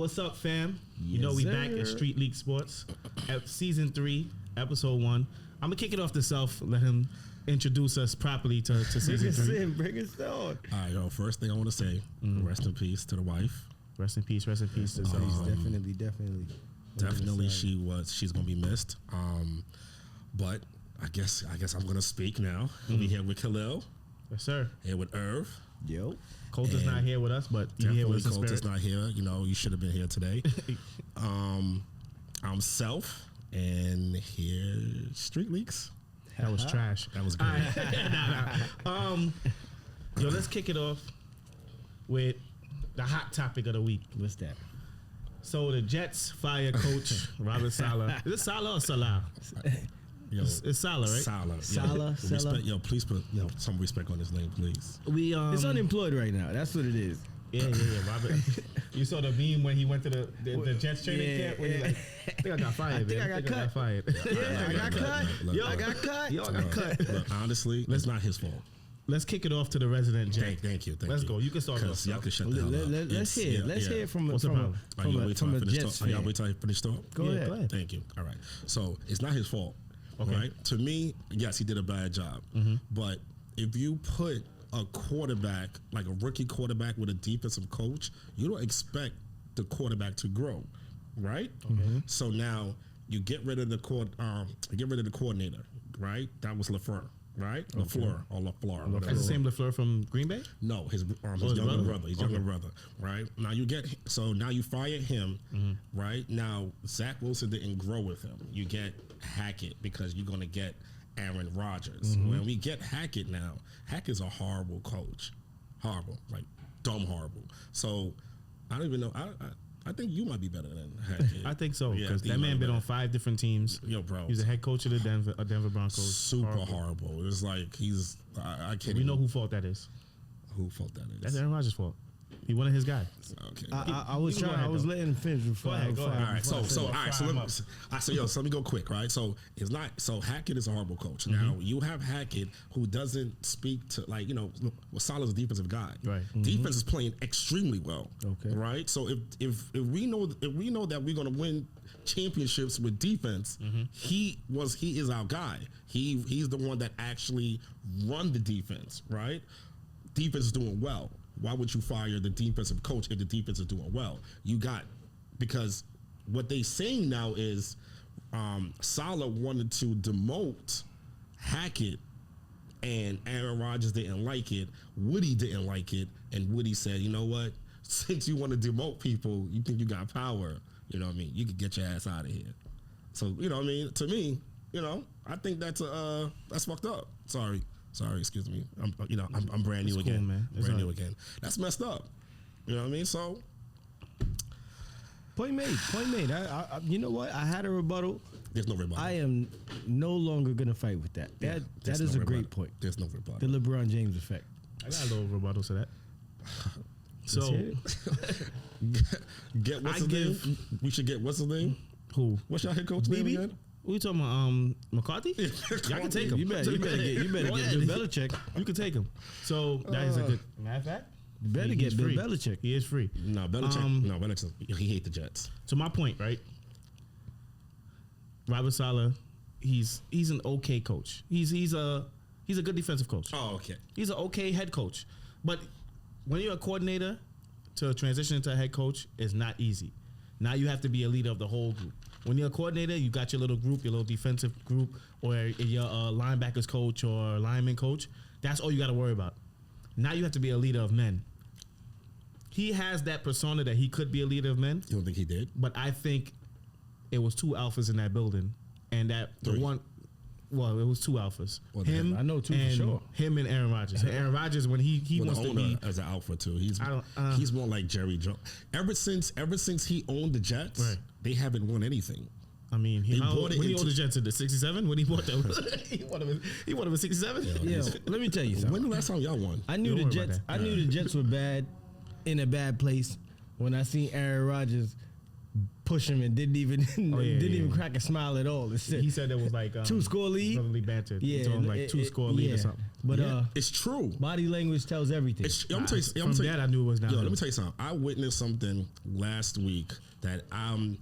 what's up, fam? You know we back at Streetleak Sports at season 3, episode 1. I'm gonna kick it off to Self. Let him introduce us properly to season 3. Bring us on. All right, yo. First thing I want to say, rest in peace to the wife. Rest in peace. Rest in peace to Self. Definitely, she's gonna be missed. But I guess I'm gonna speak now. We here with Khalil. Yes, sir. Here with Irv. Yo. Colt is not here with us, but he's here with us. Colt is not here. You know, you should have been here today. I'm Self, and here Street Leaks. That was trash. That was great. Yo, let's kick it off with the hot topic of the week. What's that? So the Jets fire coach Robert Saleh. Is it Saleh or Salah? Yo, it's Saleh, right? Saleh. Yo, please put some respect on his name, please. It's unemployed right now. That's what it is. Yeah, Robert. You saw the meme when he went to the Jets training camp when he like, I think I got fired. I got cut. Yo, I got cut. Look, honestly, it's not his fault. Let's kick it off to the resident Jet. Thank you. Let's go. You can start off. Y'all can shut the hell up. Let's hear it from a Jets fan. Y'all wait till I finish talk? Go ahead. Thank you. All right. So it's not his fault. Okay. Right? To me, yes, he did a bad job. But if you put a quarterback, like a rookie quarterback with a defensive coach, you don't expect the quarterback to grow, right? So now you get rid of the coordinator, right? That was LaFleur, right? LaFleur. That's the same LaFleur from Green Bay? No, his younger brother. His younger brother, right? Now you fire him, right? Now Zach Wilson didn't grow with him. You get Hackett because you're gonna get Aaron Rodgers. When we get Hackett now, Hackett's a horrible coach. Horrible. Like dumb horrible. So I don't even know. I think you might be better than Hackett. I think so, because that man been on 5 different teams. Yo, bro. He's a head coach of the Denver Broncos. Super horrible. It's like I can't. We know who fault that is. Who fault that is? That's Aaron Rodgers' fault. He wanted his guy. Okay. I was letting him finish before. Go ahead. All right. So let me go quick. Right. So it's not. So Hackett is a horrible coach. Now you have Hackett who doesn't speak to Saleh's a defensive guy. Right. Defense is playing extremely well. Okay. Right. So if we know that we're gonna win championships with defense, he is our guy. He's the one that actually run the defense. Right. Defense is doing well. Why would you fire the defensive coach if the defense is doing well? Because what they saying now is Saleh wanted to demote Hackett and Aaron Rodgers didn't like it. Woody didn't like it. And Woody said, you know what? Since you want to demote people, you think you got power. You know what I mean? You can get your ass out of here. So, you know what I mean? To me, I think that's fucked up. Sorry, excuse me. I'm brand new again. Cool, man. Brand new again. That's messed up. You know what I mean? So, point made. I you know what? I had a rebuttal. There's no rebuttal. I am no longer gonna fight with that. That is a great point. There's no rebuttal. The LeBron James effect. I got a little rebuttal to that. So, get what's his name? We should get what's his name? Who? What's your head coach name again? Who you talking about? McCarthy? Y'all can take him. You better get Bill Belichick. You can take him. So that is a good matter of fact. You better get Bill Belichick. He is free. No, Belichick. He hate the Jets. So my point, right? Robert Saleh, he's an okay coach. He's a good defensive coach. Oh, okay. He's an okay head coach. But when you're a coordinator, to transition into a head coach is not easy. Now you have to be a leader of the whole group. When you're a coordinator, you got your little group, your little defensive group, or your linebackers coach or lineman coach. That's all you got to worry about. Now you have to be a leader of men. He has that persona that he could be a leader of men. You don't think he did? But I think it was 2 alphas in that building, and that the one. Well, it was 2 alphas. Well, him, I know 2 for sure. Him and Aaron Rodgers. And Aaron Rodgers, when he wants to be as an alpha too, he's more like Jerry Jones. Ever since he owned the Jets, right, they haven't won anything. I mean, when he owned the Jets in the 67, when he bought them, he won them in 67. Yeah, let me tell you something. When the last time y'all won? I knew the Jets. I knew the Jets were bad, in a bad place when I seen Aaron Rodgers push him and didn't even yeah. crack a smile at all. He said there was like 2-score lead. Brotherly banter. Yeah, He told him like 2-score lead or something. But it's true. body language tells everything. From that, I knew it was not. Yo, let me tell you something. I witnessed something last week that I'm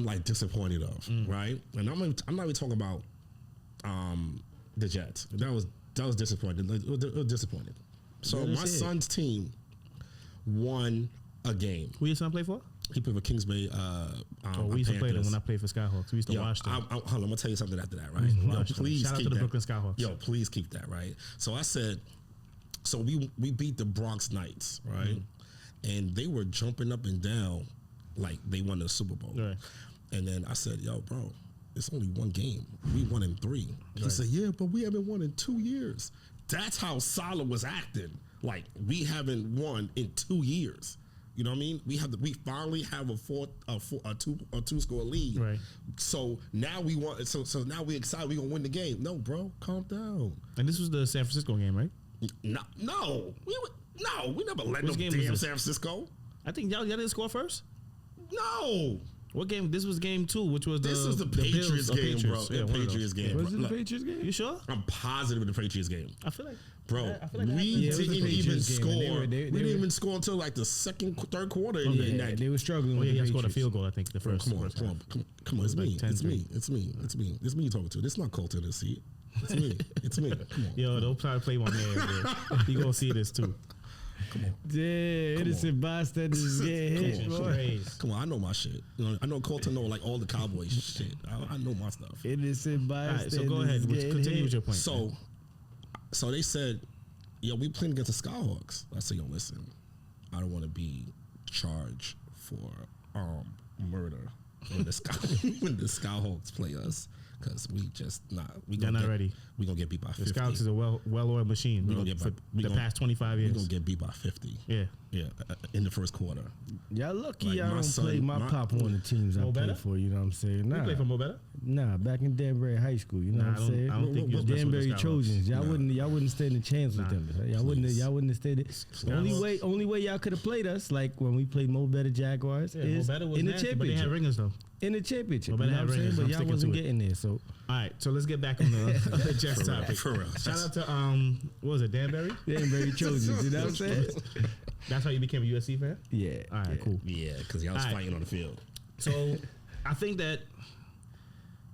like disappointed of, right? And I'm not even talking about the Jets. That was disappointing. It was disappointed. So my son's team won a game. Who your son play for? He played for Kings Bay. We used to play them when I played for Skyhawks. We used to watch them. Hold on, I'm gonna tell you something after that, right? Please Shout out keep to the that. Brooklyn Skyhawks. Yo, please keep that, right? So I said, so we beat the Bronx Knights, right? And they were jumping up and down like they won the Super Bowl. Right. And then I said, yo, bro, it's only one game. We won in 3. He said, yeah, but we haven't won in 2 years. That's how Salah was acting. Like, we haven't won in 2 years. You know what I mean? We finally have a 2-score lead. Right. So now we want. So now we excited. We gonna win the game. No, bro, calm down. And this was the San Francisco game, right? No, we never let Which no game was damn this? San Francisco. I think y'all didn't score first. No. What game? This was game 2, which was This is the Bills Patriots or game, Patriots. bro. Yeah, The one of Patriots those. game. Was it the Look, Patriots game? You sure? I'm positive in the Patriots game, I feel like, bro. I feel like We it was the didn't even Patriots game, and score. they We didn't even score until like the third quarter. In that They were struggling. oh with yeah, the he scored a Patriots. field goal. I think the Bro, first. come on. It's Like me. 10-3. It's me. It's me you talking to. This is not Colton in the seat. It's me. Come on. Yo, don't try to play my man, bro. You gonna see this too. Yeah, innocent bystanders getting hit, boy. Come on, I know my shit. You know, I know Colton know like all the Cowboys shit. I know my stuff. Innocent All right, bystanders. so go ahead. getting Continue hit. with your point. So they said, yo, we playing against the Skyhawks. I said, yo, listen, I don't want to be charged for murder when the Skyhawks play us. Because we just They're not ready. We gonna get beat by 50. The Scouts is a well-oiled machine. The past 25 We years. gonna get beat by 50. Yeah. In the first quarter. Y'all lucky Like, y'all my don't son- play my pop one of the teams I Mo play Better? for, you know what I'm saying? You play for Mo Better? Nah, back in Danbury High School, you know what I'm saying? I don't think you was messing with the Danbury Skyhawks. Trojans. Y'all wouldn't stand a chance with them. Y'all wouldn't have stayed it. Skyhawks. Only way y'all could have played us, like when we played Mo Better Jaguars, Yeah, is Mo Better was in the nasty, but they had championship. ringers though. In the championship. Mo You Better know what I'm had saying? rings. But I'm y'all sticking wasn't to it. getting there, so All right, so let's get back on the Jets topic. For real. Shout out to what was it, Danbury? Danbury Trojans, you know what I'm saying? That's how you became a USC fan? Yeah. All right, cool. Yeah, because y'all was All right. fighting on the field. So I think that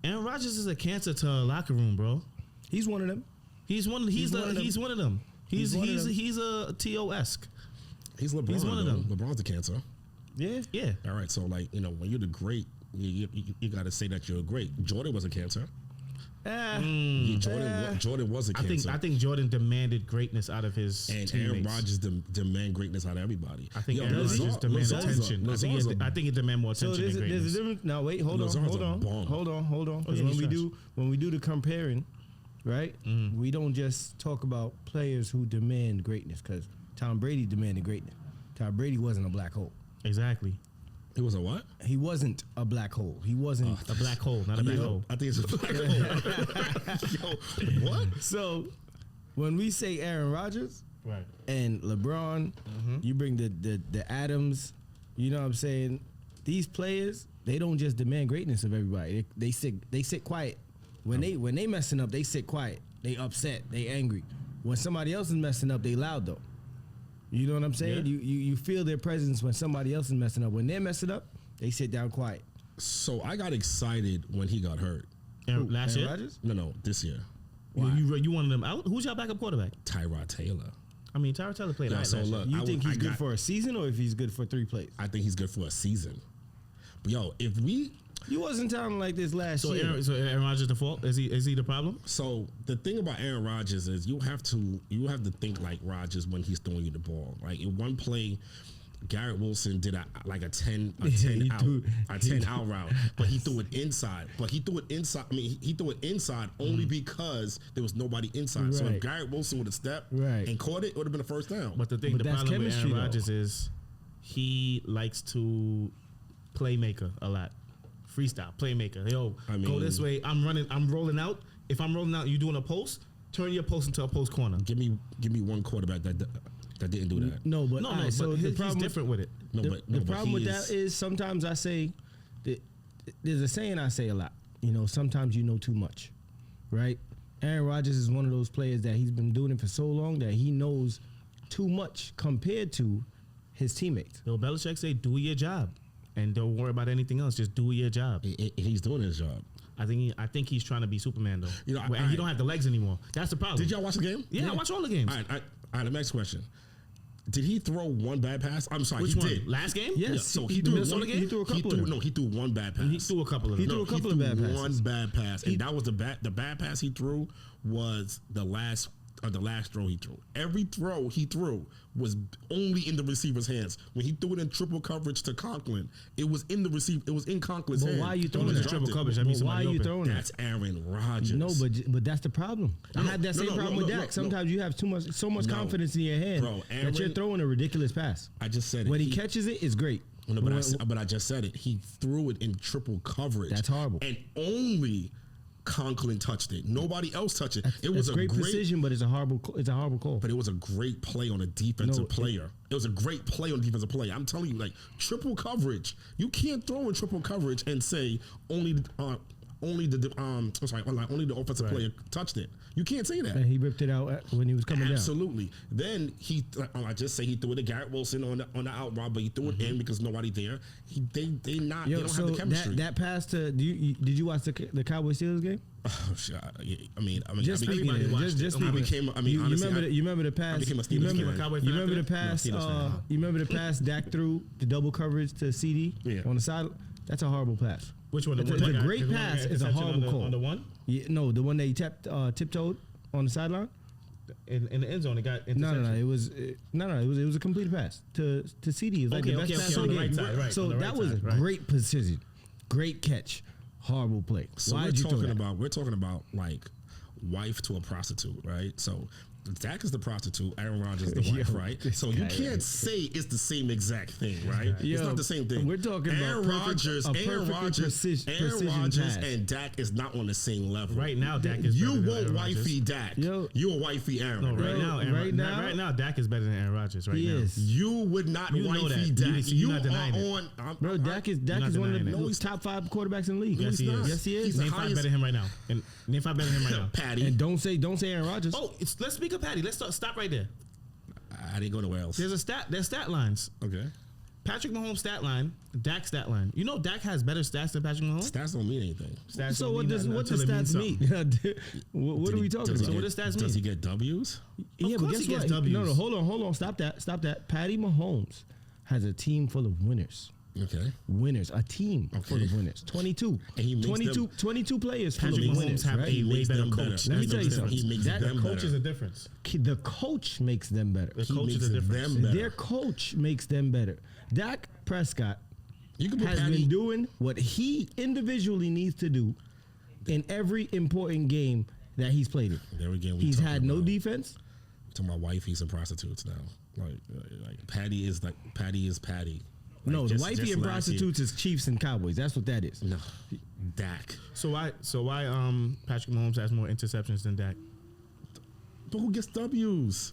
Aaron Rodgers is a cancer to a locker room, bro. He's one of them. He's one of them. He's a TO-esque. He's LeBron. He's one of them. LeBron's the cancer. Yeah. Yeah. All right, so like when you're the great, you got to say that you're great. Jordan was a cancer. Jordan was a cancer. I think Jordan demanded greatness out of his and teammates. Aaron Rodgers demand greatness out of everybody. I think Yo, Aaron Rodgers demands attention. I think he demand more So attention than there's a greatness. difference. Now wait, hold on. Lazard's a bomb. Hold on. 'Cause yeah, he's when we do the comparing, right? Mm-hmm. We don't just talk about players who demand greatness, because Tom Brady demanded greatness. Tom Brady wasn't a black hole. Exactly. He was a what? He wasn't a black hole. He wasn't A black hole, not a black hole. I think it's a black hole. Yo, what? So when we say Aaron Rodgers Right. and LeBron, you bring the Adams, you know what I'm saying? These players, they don't just demand greatness of everybody. They sit quiet. When they messing up, they sit quiet. They upset. They angry. When somebody else is messing up, they loud though. You know what I'm saying? Yeah. You feel their presence when somebody else is messing up. When they're messing up, they sit down quiet. So I got excited when he got hurt. Last Aaron year? Rodgers? No, this year. You wanted him out? Who's your backup quarterback? Tyrod Taylor. I mean, Tyrod Taylor played Yeah, all right so last year. look, You I think would- he's I good got- for a season, or if he's good for 3 plays? I think he's good for a season. But yo, if we You wasn't sounding like this last year. So Aaron Rodgers the fault? Is he the problem? So the thing about Aaron Rodgers is you have to think like Rodgers when he's throwing you the ball. Like in one play, Garrett Wilson did a 10 out route, but he threw it inside. He threw it inside only because there was nobody inside. So if Right. Garrett Wilson would have stepped Right. and caught it, it would have been a first down. But the But that's problem with chemistry, Aaron though. Rodgers is he likes to playmaker a lot. Freestyle, playmaker. Yo, I go mean- this way. I'm rolling out. If I'm rolling out, you doing a post, turn your post into a post corner. give me one quarterback that didn't do that. No, but No, all right, but so he's the problem different with it. The problem with that is sometimes I say, there's a saying I say a lot. You know, sometimes you know too much, right? Aaron Rodgers is one of those players that he's been doing it for so long that he knows too much compared to his teammates. Bill Belichick say, do your job, and don't worry about anything else. Just do your job. He's doing his job. I think he's trying to be Superman though. You know, and he don't have the legs anymore. That's the problem. Did y'all watch the game? Yeah, I watched all the games. All right. The next question. Did he throw one bad pass? I'm sorry, Which he one? did. Last game? Yes. Yeah, so He he threw threw a couple of them. No, he threw one bad pass. He threw a couple of them. He threw a couple of bad passes. One bad pass, and that was the bad pass he threw was the last throw he threw. Every throw he threw was only in the receiver's hands. When he threw it in triple coverage to Conklin, it was in the receiver. It was in Conklin's hands. Why are you throwing that? that? Triple coverage. That means Why are somebody you open. throwing that? That's Aaron Rodgers. No, but that's the problem. I had that same problem with Dak. Sometimes you have so much confidence in your hand that you're throwing a ridiculous pass. I just said it. When he catches it, it's great. No, but I just said it. He threw it in triple coverage. That's horrible. And only Conklin touched it. Nobody else touched it. It was a great precision, but it's a horrible call. But it was a great play on a defensive player. It was a great play on a defensive player. I'm telling you, like triple coverage. You can't throw in triple coverage and say only the offensive player touched it. You can't say that. And he ripped it out when he was coming Absolutely. Then I just say he threw it to Garrett Wilson on the out route, but he threw it in because nobody there. They don't have the chemistry. That pass to did you watch the Cowboys Steelers game? Oh shit! I mean, just speaking. You remember the pass? I became a you Steelers fan. You remember the pass? You remember the pass Dak threw the double coverage to CD on the side? That's a horrible pass. Which one? It's a great pass. It's a horrible call. On the one? Yeah, no, the one that he tiptoed on the sideline. In the end zone, it got interception. No. It was a complete pass to CD. It was like the best pass on the game. right side, right. So that was a great precision, great catch, horrible play. So we're talking about like wife to a prostitute, right? So Dak is the prostitute, Aaron Rodgers is the wife, right? So you can't say it's the same exact thing, right? It's not the same thing. We're talking Aaron about Rodgers and Dak is not on the same level. Right now, Dak is better than Aaron wifey Dak. You a wifey Aaron. No, right now, Dak is better than Aaron Rodgers. Right now, he is. You would not wifey Dak. You're not denying it. Bro, Dak is one of the top 5 quarterbacks in the league. Yes, he is. Yes, he is. Name 5 better than him right now. Name 5 better than him right now. Patty. And don't say Aaron Rodgers. Oh, let's speak of Patty. Let's stop right there. I didn't go nowhere else. There's stat lines. Okay. Patrick Mahomes' stat line, Dak's stat line. You know Dak has better stats than Patrick Mahomes? Stats don't mean anything. So what does stats mean? What are we talking about? So what does stats mean? Does he get W's? Yeah, but guess what? W's. No, hold on. Stop that. Patty Mahomes has a team full of winners. Okay. Winners. A team full of winners. 22. And he makes 22 players full Patrick of Mahomes winners. have Right? a way better coach. Let me tell you something. He makes them The coach better. is a difference. The coach makes them better. The coach is a difference. them better. Their coach makes them better. Dak Prescott You can put has Patty. been doing what he individually needs to do in every important game that he's played in. There we go. He's had no defense. To my wife, he's and prostitutes now. Like Patty is Patty. Like No, the wifey and prostitutes is Chiefs and Cowboys. That's what that is. No, Dak. So why Patrick Mahomes has more interceptions than Dak? But who gets W's?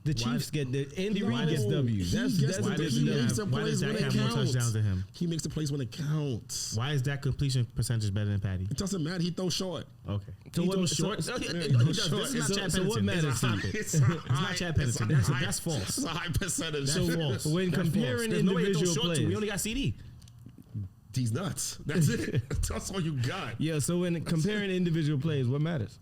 The Chiefs get the Andy Reid gets W's. That's Why does Dak have more touchdowns than him? He makes the plays when it counts. Why is Dak completion percentage better than Patty? It doesn't matter. He throws short. Okay. So He what- throws so- short. so- This is not Chad so what Pennington. matters Stop to it. you? It's not Chad Pennington. That's false. It's a high percentage. That's false. when That's comparing false. There's no way to throw individual short to. We players- only got CD. He's nuts. That's it. That's all you got. Yeah, so when comparing individual players, what matters?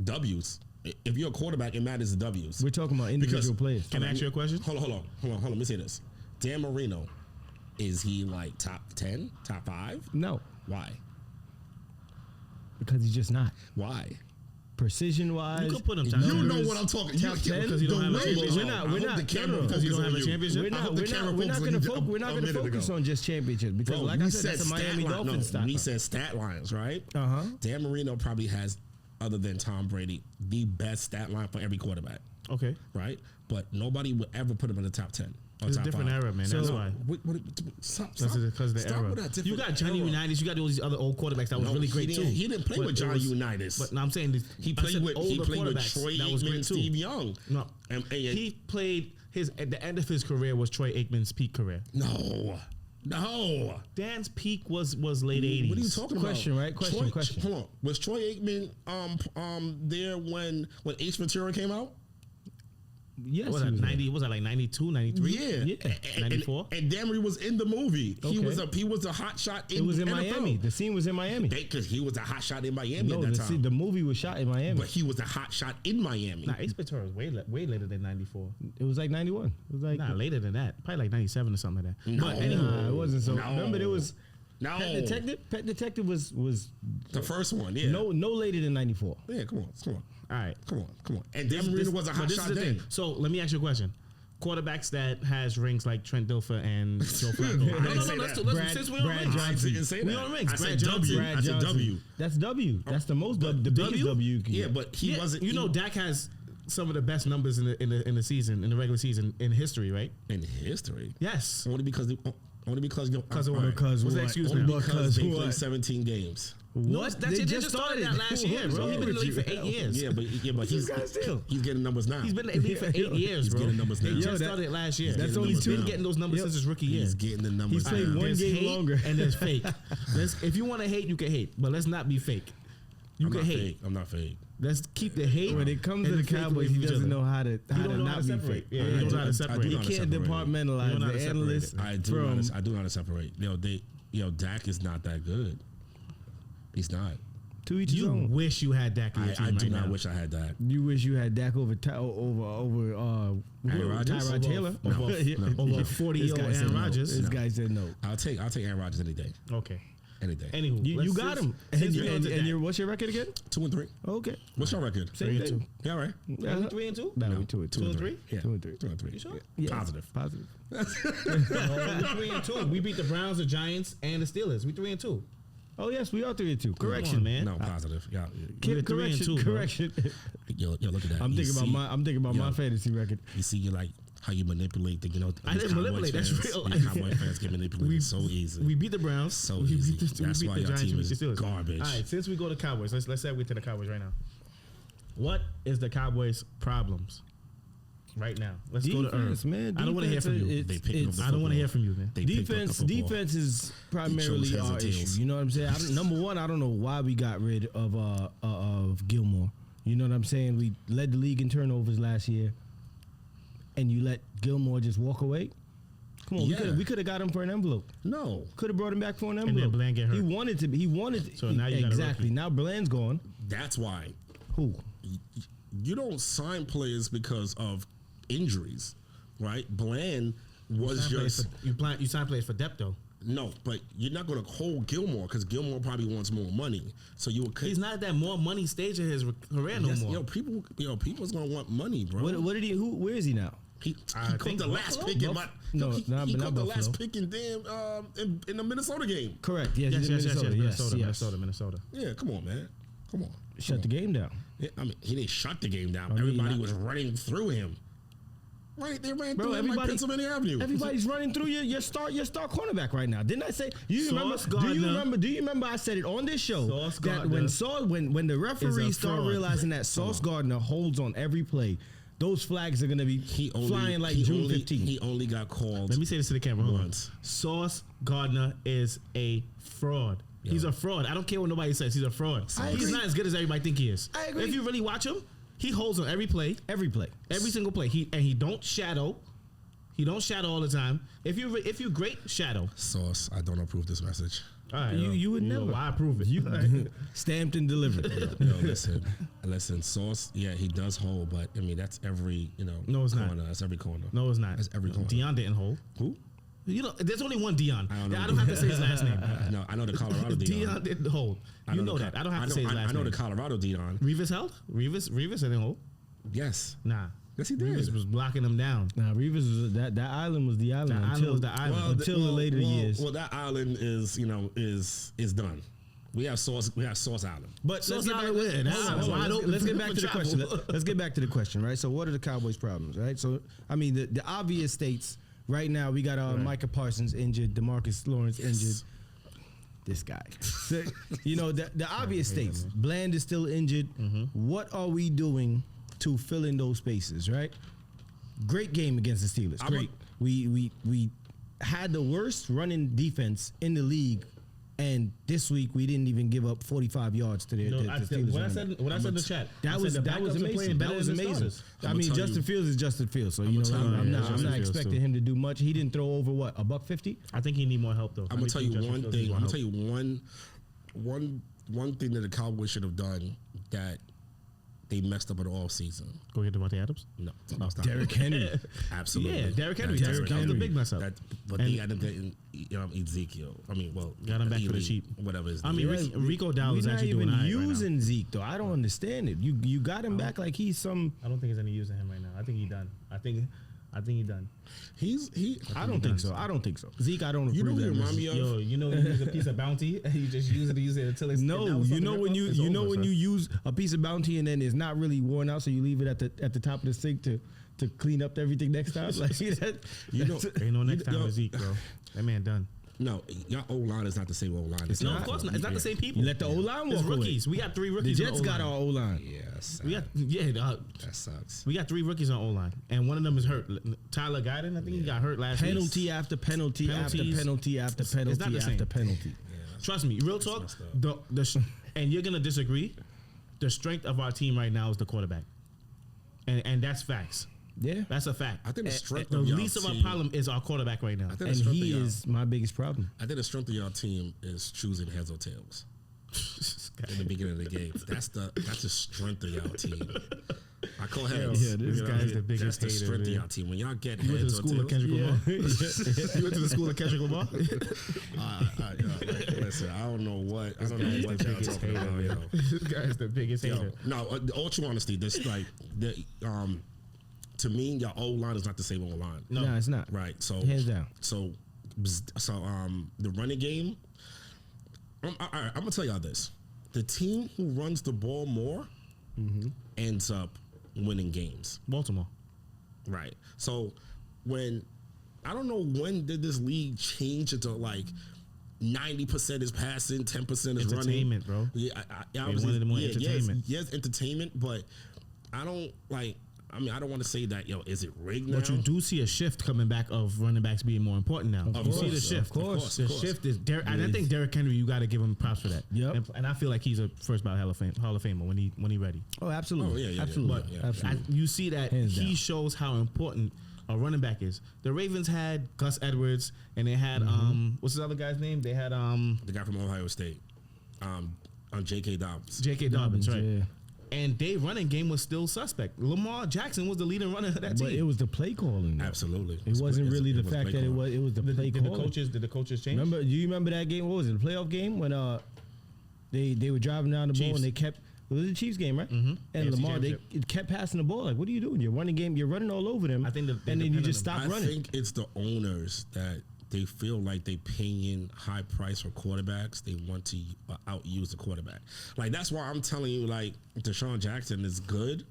W's. If you're a quarterback, it matters the W's. We're talking about individual players. Can I ask you a question? Hold on. Let me say this. Dan Marino, is he like top 10, top 5? No, Why? because he's just not. Why? Precision wise, You could put him top You 10. know what I'm talking. Top 10? Because you don't have a championship. We're not. Because you don't have a championship. We're not going to focus on just championships because, like I said, that's a Miami Dolphins style. We said stat lines, right? Uh-huh. Dan Marino probably has, other than Tom Brady, the best stat line for every quarterback, Okay. right? But nobody would ever put him in the top 10. Or It's a top different 5. era, man. So- That's why. Stop Because of the Stop era. with that different You got Johnny era. Unitas. You got all these other old quarterbacks that was really great he too. He didn't play But with it Johnny was- Unitas. But no, I'm saying this, He I played said with older Troy quarterbacks Aikman that was and great too. Steve Young. No, And he played. at the end of his career was Troy Aikman's peak career. No. Dan's peak was late 80s. What are you talking about? Question, right? Question. Hold on. Was Troy Aikman there when Ace Ventura came out? Yes, What was that, 90? Was that like 92, 93? Yeah. 94? And Damry was in the movie. He Okay. was a hot shot in It was in NFL. Miami. The scene was in Miami. Because he was a hot shot in Miami No, at that time. the movie was shot in Miami. But he was a hot shot in Miami. Nah, Ace Ventura was way later than 94. It was like 91. It was like Nah, later than that. Probably like 97 or something like that. No. But anyway, Nah, it wasn't so. No. Remember, there was No. Pet Detective was The first one, yeah. no later than 94. Yeah, come on. all right. Come on. And Dan Marino was a but hot this shot is the then. thing. So let me ask you a question. Quarterbacks that has rings like Trent Dilfer and Joe Flacco. say Let's that. do. Brad- Since we on Brad rings. I didn't say that. We on rings. I Brad said Johnson. W. Brad I said Johnson. W. That's W. That's the most the biggest W. You can Yeah, get. but he wasn't. You know, Dak has some of the best numbers in the season, in the regular season in history, right? in history. Yes. Only because Because of what? Because What's the what? excuse Only now? because they what? played 17 games. What? They just started that last year, bro. He's been in the league for 8 years. Yeah, but he's guy still. he's getting numbers now. He's been in the league for 8 years, bro. getting numbers now. They Yo, just that- started last year. that's getting only numbers two- He's now. been getting those numbers Yep. since his rookie year. He's getting the numbers. He's played now. one There's game hate longer. and there's fake. If you want to hate, you can hate, but let's not be fake. You I'm can not hate. fake. I'm not fake. Let's keep the hate. When it comes to and the fake away Cowboys, from he each doesn't other. know how to You don't know how not to be separate. fake. Yeah, you don't know how to separate. I You do can't separate. departmentalize You know how to the separate analyst it. I do know how to separate. Dak is not that good. He's not. to each his You own. wish you had Dak in your team I do right not now. wish I had Dak. You wish you had Dak over Aaron Rodgers? Tyrod Taylor. Over 40-year-old This guy said Aaron no. Rodgers. This guy said no. I'll take Aaron Rodgers any day. Okay. Any day. Anywho, You got him. Since we on to Dak. What's your record again? 2-3. Okay. What's your record? Same 3-2. thing. Yeah, right. Are we 3-2? No, No, we 2-2. 2-3? Yeah. 2-3. 2-3. You sure? Yeah. Positive. Positive. No, we 3-2. We beat the Browns, the Giants, and the Steelers. We 3-2. Oh yes, we are 3-2. Come Correction, on, man. No, positive. Yeah. We're 3-2, bro. Correction. Yo, look at that. I'm You thinking about see- my fantasy record. You see, you like how you manipulate the, I these didn't Cowboys manipulate, that's fans. real These life. Cowboy fans get manipulated so easy. We beat the Browns. So we easy. Beat the, That's we beat why the your Giants. team we beat is the Steelers. garbage. All right, since we go to Cowboys, let's segue to the Cowboys right now. What is the Cowboys' problems right now? Let's go to Defense, Irv. man. I don't want to hear from you. Defense, They picking up the I don't want to hear football. from you, man. They picked up the Defense, football. defense is primarily chose heads our and tails. issue. You know what I'm saying? Number one, I don't know why we got rid of Gilmore. You know what I'm saying? We led the league in turnovers last year, and you let Gilmore just walk away. Come on, Yeah. we could have got him for an envelope. No. Could have brought him back for an then envelope. Bland get hurt. He wanted to. He wanted. So now you got a exactly. rookie. Now Bland's gone. That's why. Who? You don't sign players because of injuries, right? Bland was just You signed players for depth though. no, but you're not going to hold Gilmore because Gilmore probably wants more money. So you would. He's not at that more money stage of his career no more. People's going to want money, bro. What did he? Where is he now? He I caught think the last Buffalo? pick in my. No, he not caught the Buffalo. last pick in in the Minnesota game. Correct. Yes. Yes, he's in Minnesota. Minnesota. Yeah, come on, man. Come on. Shut the game down. Yeah, I mean, he didn't shut the game down. I mean, Everybody not- was running through him. Right, they ran Bro, through him like everybody- Pennsylvania Avenue. Everybody's running through your star cornerback right now. Didn't I say? You remember? Sauce Do you Gardner. remember? Do you remember? I said it on this show Sauce that Gardner when the referees start fraud. realizing that Sauce Gardner holds on every play, those flags are gonna be flying like June 15th. He only got called. Let me say this to the camera. Hold on. Once. Sauce Gardner is a fraud. He's a fraud. I don't care what nobody says. He's a fraud. I He's agree. not as good as everybody think he is. I agree. If you really watch him, he holds on every play, Every play. every single play. He don't shadow. He don't shadow all the time. If you great, shadow. Sauce, I don't approve this message. All right, You would never. Why approve it? You stamped and delivered. Yo, listen, Sauce. Yeah, he does hold, but I mean that's every No, it's not. corner. That's every corner. No, it's not. That's every corner. Dion didn't hold. Who? There's only one Dion. I don't know. I don't have to say his last name. No, I know the Colorado Dion. Dion didn't hold. You know that. I don't have to say his last I know name. the Colorado Dion. Revis held. Revis didn't hold. Yes. Nah. Yes, he did. Revis was blocking him down. Nah, Reeves was that island was the island. That island until, was the island. until the later years. Well, that island is done. We have Sauce Island. But Sauce let's get back. Island win. Hold on, That's hold on. wide open Let's get for back to the travel. question. Let's get back to the question, right? So, what are the Cowboys' problems, right? So, I mean, the obvious states right now. We got Micah Parsons injured, DeMarcus Lawrence injured. This guy. So, the obvious states. Bland is still injured. What are we doing to fill in those spaces, right? Great game against the Steelers. Great. We had the worst running defense in the league. And this week we didn't even give up 45 yards to the Steelers. What I said in the chat, that was amazing. That was amazing. I mean, Justin Fields is Justin Fields, so I'm not expecting him to do much. He didn't throw over what, $150? I think he need more help though. I'm gonna tell you one thing. I'm gonna tell you one thing that the Cowboys should have done that they messed up at all season. Go get Devontae Adams. No, Derrick Henry. Absolutely. Yeah, Derrick Henry. That was the big mess up. But they got him getting Ezekiel. I mean, got him back for the cheap. Whatever his I name. mean, Rico Dowd is actually doing not all even right using right now. Zeke though. I don't understand it. You got him back like he's some. I don't think there's any use in him right now. I think he's done. I think he's done. I don't think so. I don't think so. Zeke, I don't. You know approve who that remind me of? Yo, you know, you use a piece of bounty. You just use it until it's No, you know when you use a piece of bounty and then it's not really worn out, so you leave it at the top of the sink to clean up everything next time. Like that, ain't no next time with Zeke, bro. That man done. No, your O-line is not the same O-line. No, of course not. It's not the same people. You let the O-line walk It's rookies. away. We got 3 The rookies. Jets on got O-line. our O-line. Yes. We got that sucks. We got 3 rookies on O-line, and one of them is hurt. Tyler Guyton, I think he got hurt last week. Penalty after penalty after Penalties. penalty after It's not penalty the same. after penalty. Trust me, real talk. And you're gonna disagree. The strength of our team right now is the quarterback, and that's facts. Yeah, That's a fact. I think the strength the of y'all least of our team- problem is our quarterback right now. I think the and strength he of y'all- is my biggest problem. I think the strength of your team is choosing heads or tails in the beginning of the game. That's the strength of y'all team. I call heads. Yeah, this guy's the biggest That's the hater, strength man. of y'all team. When y'all get You went to heads the or school of tails, Kendrick Lamar. You went to the school of Kendrick Lamar. listen, I don't know what y'all talking about. Yo. This guy's the biggest Yo, hater. no, all true honesty, this like to me, your old line is not the same old line. No. No, it's not. Right. So Hands down. So the running game. All right, I'm gonna tell y'all this: the team who runs the ball more ends up winning games. Baltimore. Right. So I don't know when did this league change into like 90% is passing, 10% is running. Entertainment, bro. Yeah, They wanted more entertainment. Yes, entertainment, but I don't like. I mean, I don't want to say that. Yo, is it rigged now? But you do see a shift coming back of running backs being more important now. Of You course, see the shift. of course, The of course. shift is and I think Derrick Henry, you got to give him props for that. Yep. And I feel like he's a first ballot Hall of Famer when he ready. Oh, absolutely. Oh, yeah, absolutely. yeah, yeah. Absolutely. You see that Hands he down. shows how important a running back is. The Ravens had Gus Edwards, and they had what's his other guy's name? They had The guy from Ohio State, J.K. Dobbins. J.K. Dobbins, right? Yeah. And their running game was still suspect. Lamar Jackson was the leading runner of that But team. it was the play calling. though. Absolutely. It wasn't really the was fact play that calling. it was the play Did calling. the coaches change? Do you remember that game? What was it? The playoff game when they were driving down the ball Chiefs. and they kept. It was the Chiefs game, right? Mhm. And AFC Lamar, they championship. kept passing the ball. Like, what are you doing? You're running game. You're running all over them. I think and then you just stop I running. think it's the owners that they feel like they paying high price for quarterbacks. They want to outuse the quarterback. Like that's why I'm telling you, like Deshaun Jackson is good,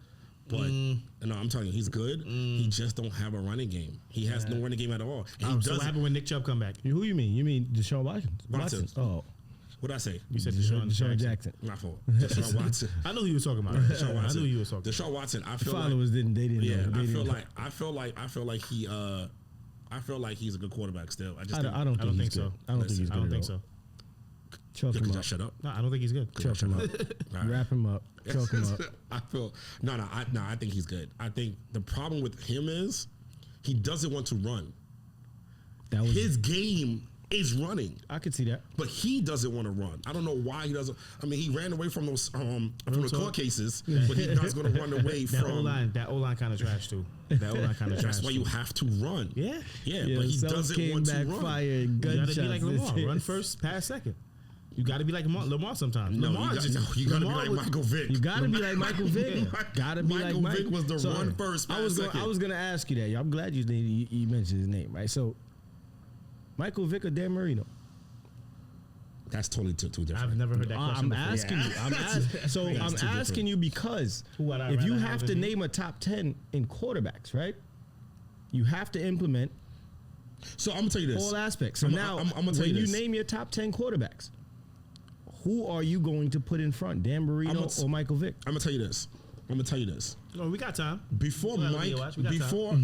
but no, I'm telling you, he's good. He just don't have a running game. He has no running game at all. And he So what doesn't. happened when Nick Chubb come back? Who you mean? You mean Deshaun Watson? Watson. Oh, What did I say? You said Deshaun Deshaun Jackson. My fault. Deshaun Watson. I know who you was talking about. Deshaun Watson. I knew you was talking. Deshaun Watson. I The feel like followers didn't. They didn't. yeah. know. They I feel didn't know. like he. I feel like he's a good quarterback still. I just I don't think so. good. I don't think he's good. I don't at think all. so. Choke him Could up. y'all shut up? No, I don't think he's good. Choke him up. Right. Wrap him up. Choke him up. I feel I think he's good. I think the problem with him is he doesn't want to run. That was. His game is running, I could see that. but he doesn't want to run. I don't know why he doesn't. I mean, he ran away from those from the court cases, but he's not going to run away That O from. line kind of trash too. That O line kind of trash. That's why you have to run. Yeah. Yeah, but he doesn't want to run. Backfire, You gotta gunshots. be like Lamar. Run first, pass second. You gotta be like Lamar sometimes. No, Lamar you gotta be Lamar like was- Michael Vick. You gotta be like Michael Vick. Gotta be Michael like Mike. Vick was the So, run first, pass second. I was gonna ask you that. I'm glad you mentioned his name, right? So, Michael Vick or Dan Marino? That's totally too different. I've never heard that question I'm before. asking you. I'm too asking you because Who would I if you rather have have to than name a top 10 in quarterbacks, right? You have to implement So I'm gonna tell you this. all aspects. So I'm now, gonna tell when you you this. name your top 10 quarterbacks, who are you going to put in front, Dan Marino or Michael Vick? I'm gonna tell you this. I'm gonna tell you this. No, we got time. Before Well, Mike, we got time.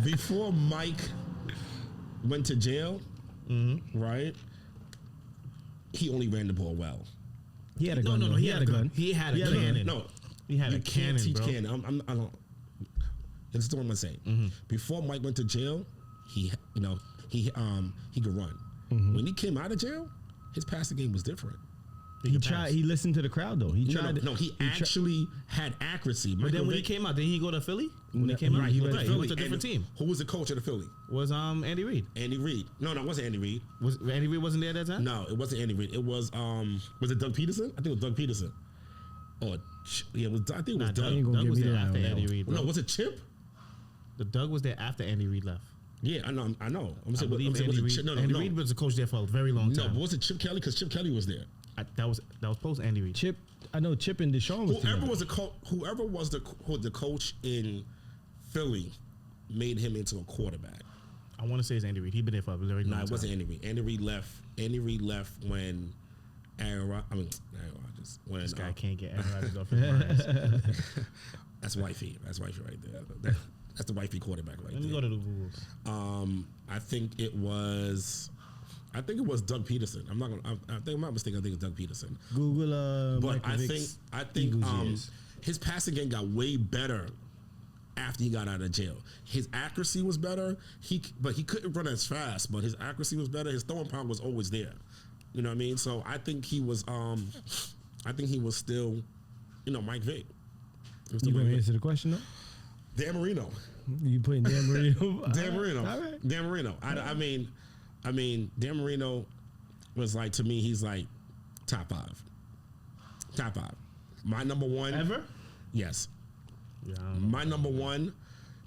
before Mike went to jail, right? He only ran the ball well. He had a gun. No. He had a gun. He had a cannon. No, He had you a can't cannon, teach bro. cannon. I don't. This is what I'm gonna say. Before Mike went to jail, he could run. When he came out of jail, his passing game was different. He tried. He listened to the crowd though. He tried. He actually had accuracy. But then when he came out, didn't he go to Philly? When he came out, Right, he went went to to a different And team. Who was the coach of the Philly? Was Andy Reid? Andy Reid. No, it wasn't Andy Reid. Was Andy Reid wasn't there at that time? No, it wasn't Andy Reid. It was it Doug Peterson? I think it was Doug Peterson. I think it was Doug, Doug. Doug was me there that after on that Andy one. Reid, bro. No, was it Chip? The Doug was there after Andy Reid left. Yeah, I know. I'm I saying, believe was Andy it Reid. Chip? No, Andy Reid was the coach there for a very long No, time. but was it Chip Kelly? Because Chip Kelly was there. That was post Andy Reid. Chip. I know Chip and Deshaun was Whoever together. was the coach in Philly made him into a quarterback. I want to say it's Andy Reid. He'd been there for a very long No, time. it wasn't Andy Reid. Andy Reid left. Andy Reid left when Aaron Rodgers. When This guy can't get Aaron Rodgers off his mind. that's wifey. That's wifey right there. That's the wifey quarterback right Let me there. go to the rules. I think it was Doug Peterson. I'm not mistaken. I think it's Doug Peterson. Google. But Michael I Vick's think Eagles years. his passing game got way better after he got out of jail. His accuracy was better. He couldn't run as fast, but his accuracy was better. His throwing power was always there. You know what I mean? So I think he was still, Mike Vick. You gonna answer the question though? Dan Marino. You putting Dan Marino? Dan Marino. All right. Dan Marino. I mean, Dan Marino was like, to me, he's like top five. Top five. My number one. Ever? Yes. Yeah, I don't know.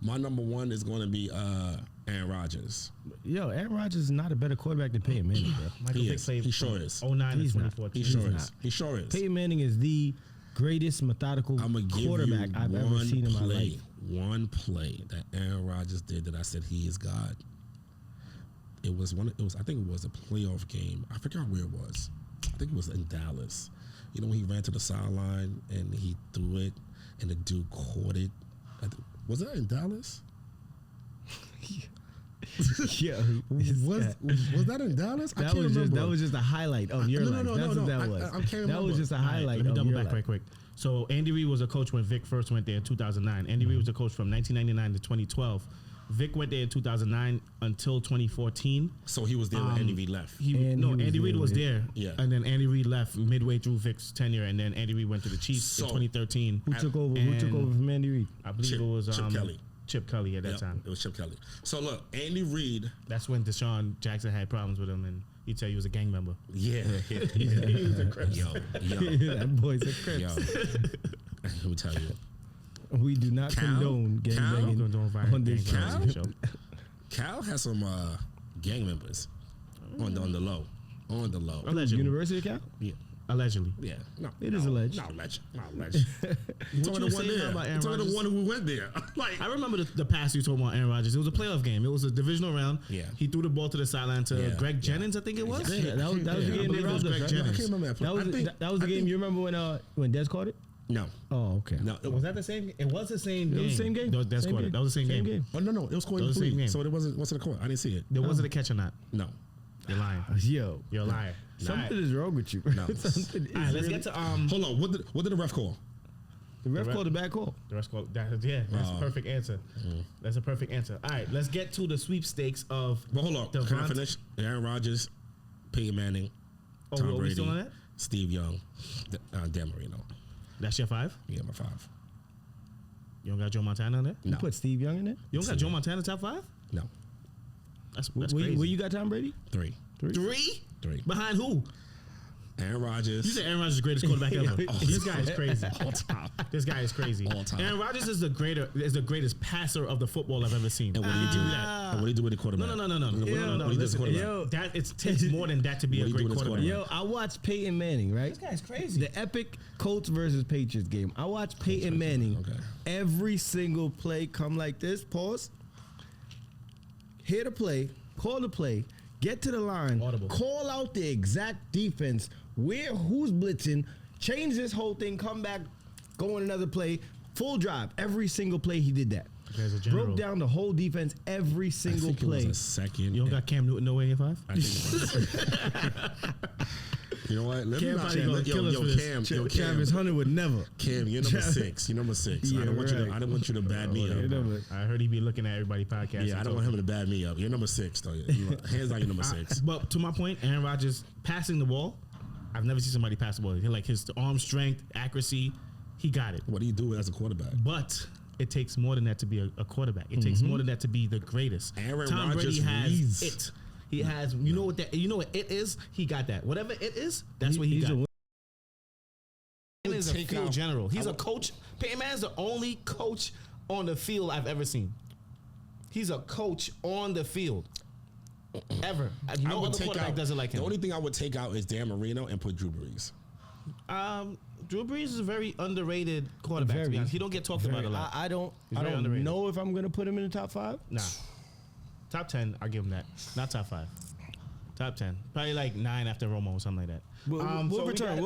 My number one is going to be Aaron Rodgers. Yo, Aaron Rodgers is not a better quarterback than Peyton Manning, bro. Michael He Vick is. played He sure from is. 09 to He's not. 2014. He sure He's is. not. He sure is. Peyton Manning is the greatest methodical I'm gonna give quarterback you I've ever one seen in my play. life. One play that Aaron Rodgers did that I said he is God. I think it was a playoff game. I forgot where it was. I think it was in Dallas. You know, when he ran to the sideline and he threw it, and the dude caught it. Was that in Dallas? Yeah, Was that in Dallas? I that can't was remember. just a highlight of your life. That's what that was. I can't That remember. was just a highlight Let me of double your back life. quick. So Andy Reid was a coach when Vic first went there in 2009. Andy Reid was a coach from 1999 to 2012. Vic went there in 2009 until 2014. So he was there when Andy Reid left. Andy Reid was there. Yeah. And then Andy Reid left midway through Vic's tenure, and then Andy Reid went to the Chiefs in So- 2013. Who took over? Who took And over from Andy Reid? I believe Chip- it was Chip Kelly. Chip Kelly at that Yep, time. it was Chip Kelly. So look, Andy Reid. That's when Deshaun Jackson had problems with him, and he'd tell you he was a gang member. Yeah. He was a Crip. Yo. That boy's a crip. Yo. Let me tell you. We do not Cal? condone Cal? gangbanging Don't violate on this gang show. violence on the show. Cal has some gang members on the low. On the low. Allegedly. University account? Yeah. Allegedly. Yeah. No. It is alleged. Not alleged. Not alleged. You talking you the one saying there. about Aaron You talking the Rodgers? one who went there. Like I remember the pass you told about Aaron Rodgers. It was a playoff game. It was a divisional round. Yeah. He threw the ball to the sideline to Yeah. Greg Jennings, I think it was. Yeah, that was the Yeah, I game they believe it was robbed us, Greg right? Jennings. I can't remember that play. That was I think- that was the I game. think- You remember when Dez caught it? No. Oh, okay. No. Was that the same? It was the same game. It was the same game. That's Same caught it. game. That was the same game. Oh no. It was scored That was the same three. game. So it wasn't a court. I didn't see it. There wasn't a catch or not. No. You're lying. Yo, You're a liar. something is wrong with you. No. Something is All right, let's really- get to Hold on. What did the ref call? The ref ref- called a bad call. the rest. That's a perfect answer. That's a perfect answer. All right, let's get to the sweepstakes of. But hold on. Can I Devontae- finish? Aaron Rodgers, Peyton Manning, Oh, Tom are we Brady, still on that? Steve Young, Dan Marino. That's your 5. Yeah, my 5. You don't got Joe Montana on there. You No. put Steve Young in there. You don't got Joe Montana top 5. No. That's Where crazy. you got Tom Brady? 3. 3 3. behind who? Aaron Rodgers. You said Aaron Rodgers is the greatest quarterback ever. This guy is crazy. all time. This guy is crazy. All time. Aaron Rodgers is the greatest passer of the football I've ever seen. And what did he do? that. And what did he do with the quarterback? No. What did he do with the listen, quarterback? yo. That it takes more than that to be What a do you great do with his quarterback. quarterback? Yo, I watched Peyton Manning, right? This guy's crazy. The epic Colts versus Patriots game. I watched Peyton Manning. Okay. Every single play come like this. Pause. Hear the play. Call the play. Get to the line. Audible. Call out the exact defense. Who's blitzing. Change this whole thing. Come back. go on another play, full drive. Every single play he did that. As a general. Broke down the whole defense every single play. It was a second. You don't got Cam Newton no way in 5? I think you know what? Let Cam me not probably gonna kill us for this. Cam, Travis Hunter would never. Cam, you're number 6. You're number 6. Yeah, I don't want you to. right. I don't want you to bad me up. I heard he be looking at everybody podcast. Yeah, I don't want him to bad me up. You're number 6, though. Hands down, you're number 6. But to my point, Aaron Rodgers passing the ball, I've never seen somebody pass the ball. Like his arm strength, accuracy, he got it. What do you do as a quarterback? But it takes more than that to be a quarterback. It takes more than that to be the greatest. Aaron Tom Rodgers Brady has reads. it. He has. You know what that? You know what it is? He got that. Whatever it is, that's what he got. He is a field general. He's a coach. Peyton Manning's the only coach on the field I've ever seen. He's a coach on the field. Ever. No other quarterback does it like him. The only thing I would take out is Dan Marino and put Drew Brees. Drew Brees is a very underrated quarterback. To be honest. He don't get talked about a lot. I don't underrated. know if I'm gonna put him in the top 5. Nah. Top 10, I'll give him that. Not top 5. Top 10. Probably like 9 after Romo or something like that. We'll return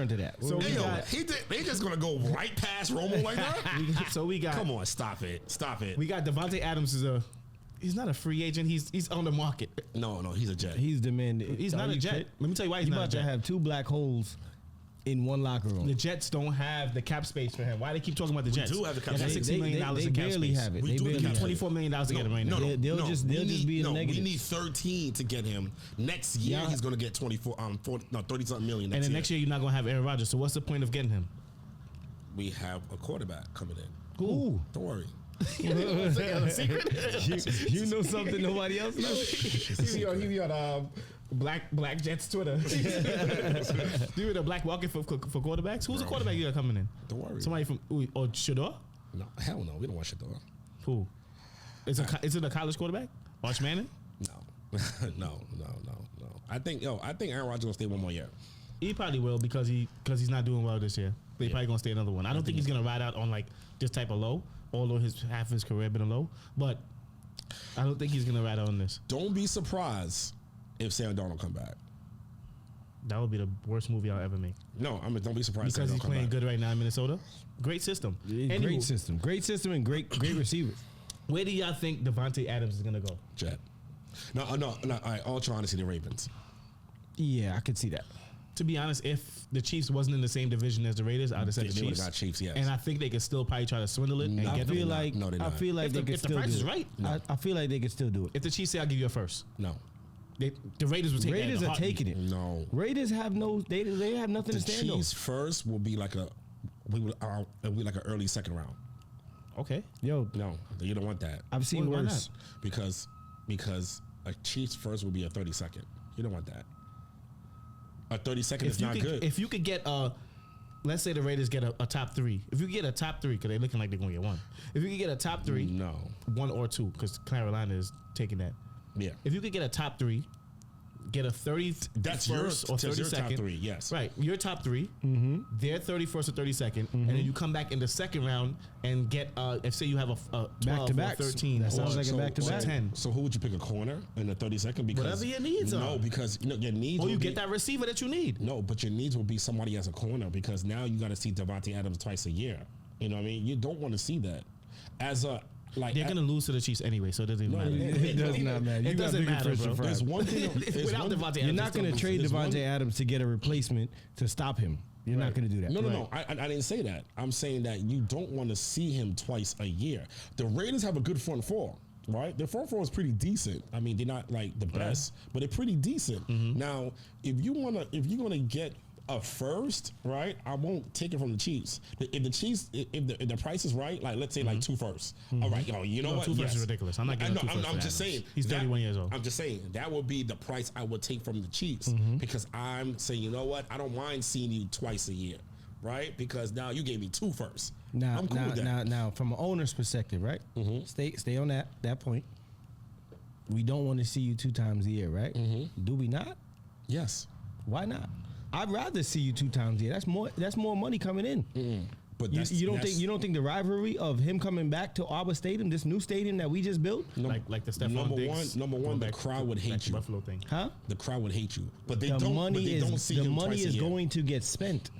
to that. So they just gonna go right past Romo like that? So we got. Come on, stop it. We got Devontae Adams he's not a free agent. He's on the market. No, he's a Jet. He's demanding. He's not a Jet. Let me tell you why he's not a about Jet. to have 2 black holes in one locker room. The Jets don't have the cap space for him. Why they keep talking about the Jets? do have the cap They got space. $60 million They in cap barely space. have it. We They do barely the have cap it. $24 million to get him right now. They'll just be in negative. We need 13 to get him. Next year, Yeah. he's going to get 30-something million And then next year, you're not going to have Aaron Rodgers. So what's the point of getting him? We have a quarterback coming in. Who? Don't worry. You know something nobody else knows? He be on Black Jets Twitter. Dude, a black market for quarterbacks. Who's the quarterback you got coming in? Don't worry. Somebody from Shador? No, hell no. We don't want Shador. Who? Is it a college quarterback? Arch Manning? No. No. I think Aaron Rodgers will stay one more year. He probably will because he's not doing well this year. They probably gonna stay another one. I don't think he's gonna ride out on like this type of low, although half his career been a low. But I don't think he's gonna ride out on this. Don't be surprised if Sam Darnold come back. That would be the worst movie I'll ever make. No, don't be surprised Because Sam he's Darnold come playing back. good right now in Minnesota. Great system. Great system, and great receivers. Where do y'all think Devontae Adams is gonna go? Jet. No. All right, all trying to see the Ravens. Yeah, I could see that. To be honest, if the Chiefs wasn't in the same division as the Raiders, I'd have said the They would've Chiefs. got Chiefs, yes. And I think they could still probably try to swindle it and I get feel them. like No, they're not. they could If the still price do is it. right. I feel like they could still do it. If the Chiefs say I'll give you a first, No. the Raiders would take that in Raiders a are heartbeat. taking it. No. Raiders have they have nothing The to stand on. Chiefs first will be like an early second round. Okay. Yo, No, you don't want that I've seen Why worse. because a Chiefs first will be a 32nd. You don't want that. A 32nd is not good. If you could get let's say the Raiders get a top 3. If you get a top 3, because they're looking like they're going to get 1. If you could get a top 3, No. 1 or 2, because Carolina is taking that. Yeah. If you could get a top 3, get a 31st That's your or that's your 32nd. top 3, yes. Right. Your top 3, their 31st or 32nd, and then you come back in the second round and get, if say you have a 12 Back-to-backs. or 13 That or sounds like a back-to-back. 10. So who would you pick, a corner in the 32nd? Because Whatever your needs No, are. because your needs Or will you be, get that receiver that you need. No, but your needs will be somebody as a corner because now you got to see Devontae Adams twice a year. You know what I mean? You don't want to see that. As a like They're going to lose to the Chiefs anyway, so it doesn't even matter. It does not matter. You It got doesn't bigger matter, fish to bro. fry. There's one thing. Without Devontae Adams, You're not going to it's trade there's one- Devontae Adams to get a replacement to stop him. You're not going to do that. No. I didn't say that. I'm saying that you don't want to see him twice a year. The Raiders have a good front four, right? Their front four is pretty decent. I mean, they're not like the best, but they're pretty decent. Now, if you're gonna get a first, right? I won't take it from the Chiefs. If the Chiefs, if the price is right, like let's say like 2 firsts. All right, you know No, what? 2 firsts is ridiculous. I'm not getting 2 firsts I'm for just Adams. saying. He's 31 years old. I'm just saying that would be the price I would take from the Chiefs because I'm saying, you know what? I don't mind seeing you twice a year, right? Because now you gave me 2 firsts. Now, I'm cool with that. now, from an owner's perspective, right? Stay on that point. We don't want to see you 2 times a year, right? Do we not? Yes. Why not? I'd rather see you 2 times a year. That's more money coming in. But You don't think the rivalry of him coming back to Arbor Stadium, this new stadium that we just built, Like the Stephon number Diggs, one, going the back crowd would back hate to you. Buffalo thing. huh? The crowd would hate you, but they The don't. money but they is don't see the him money twice a is year. going to get spent.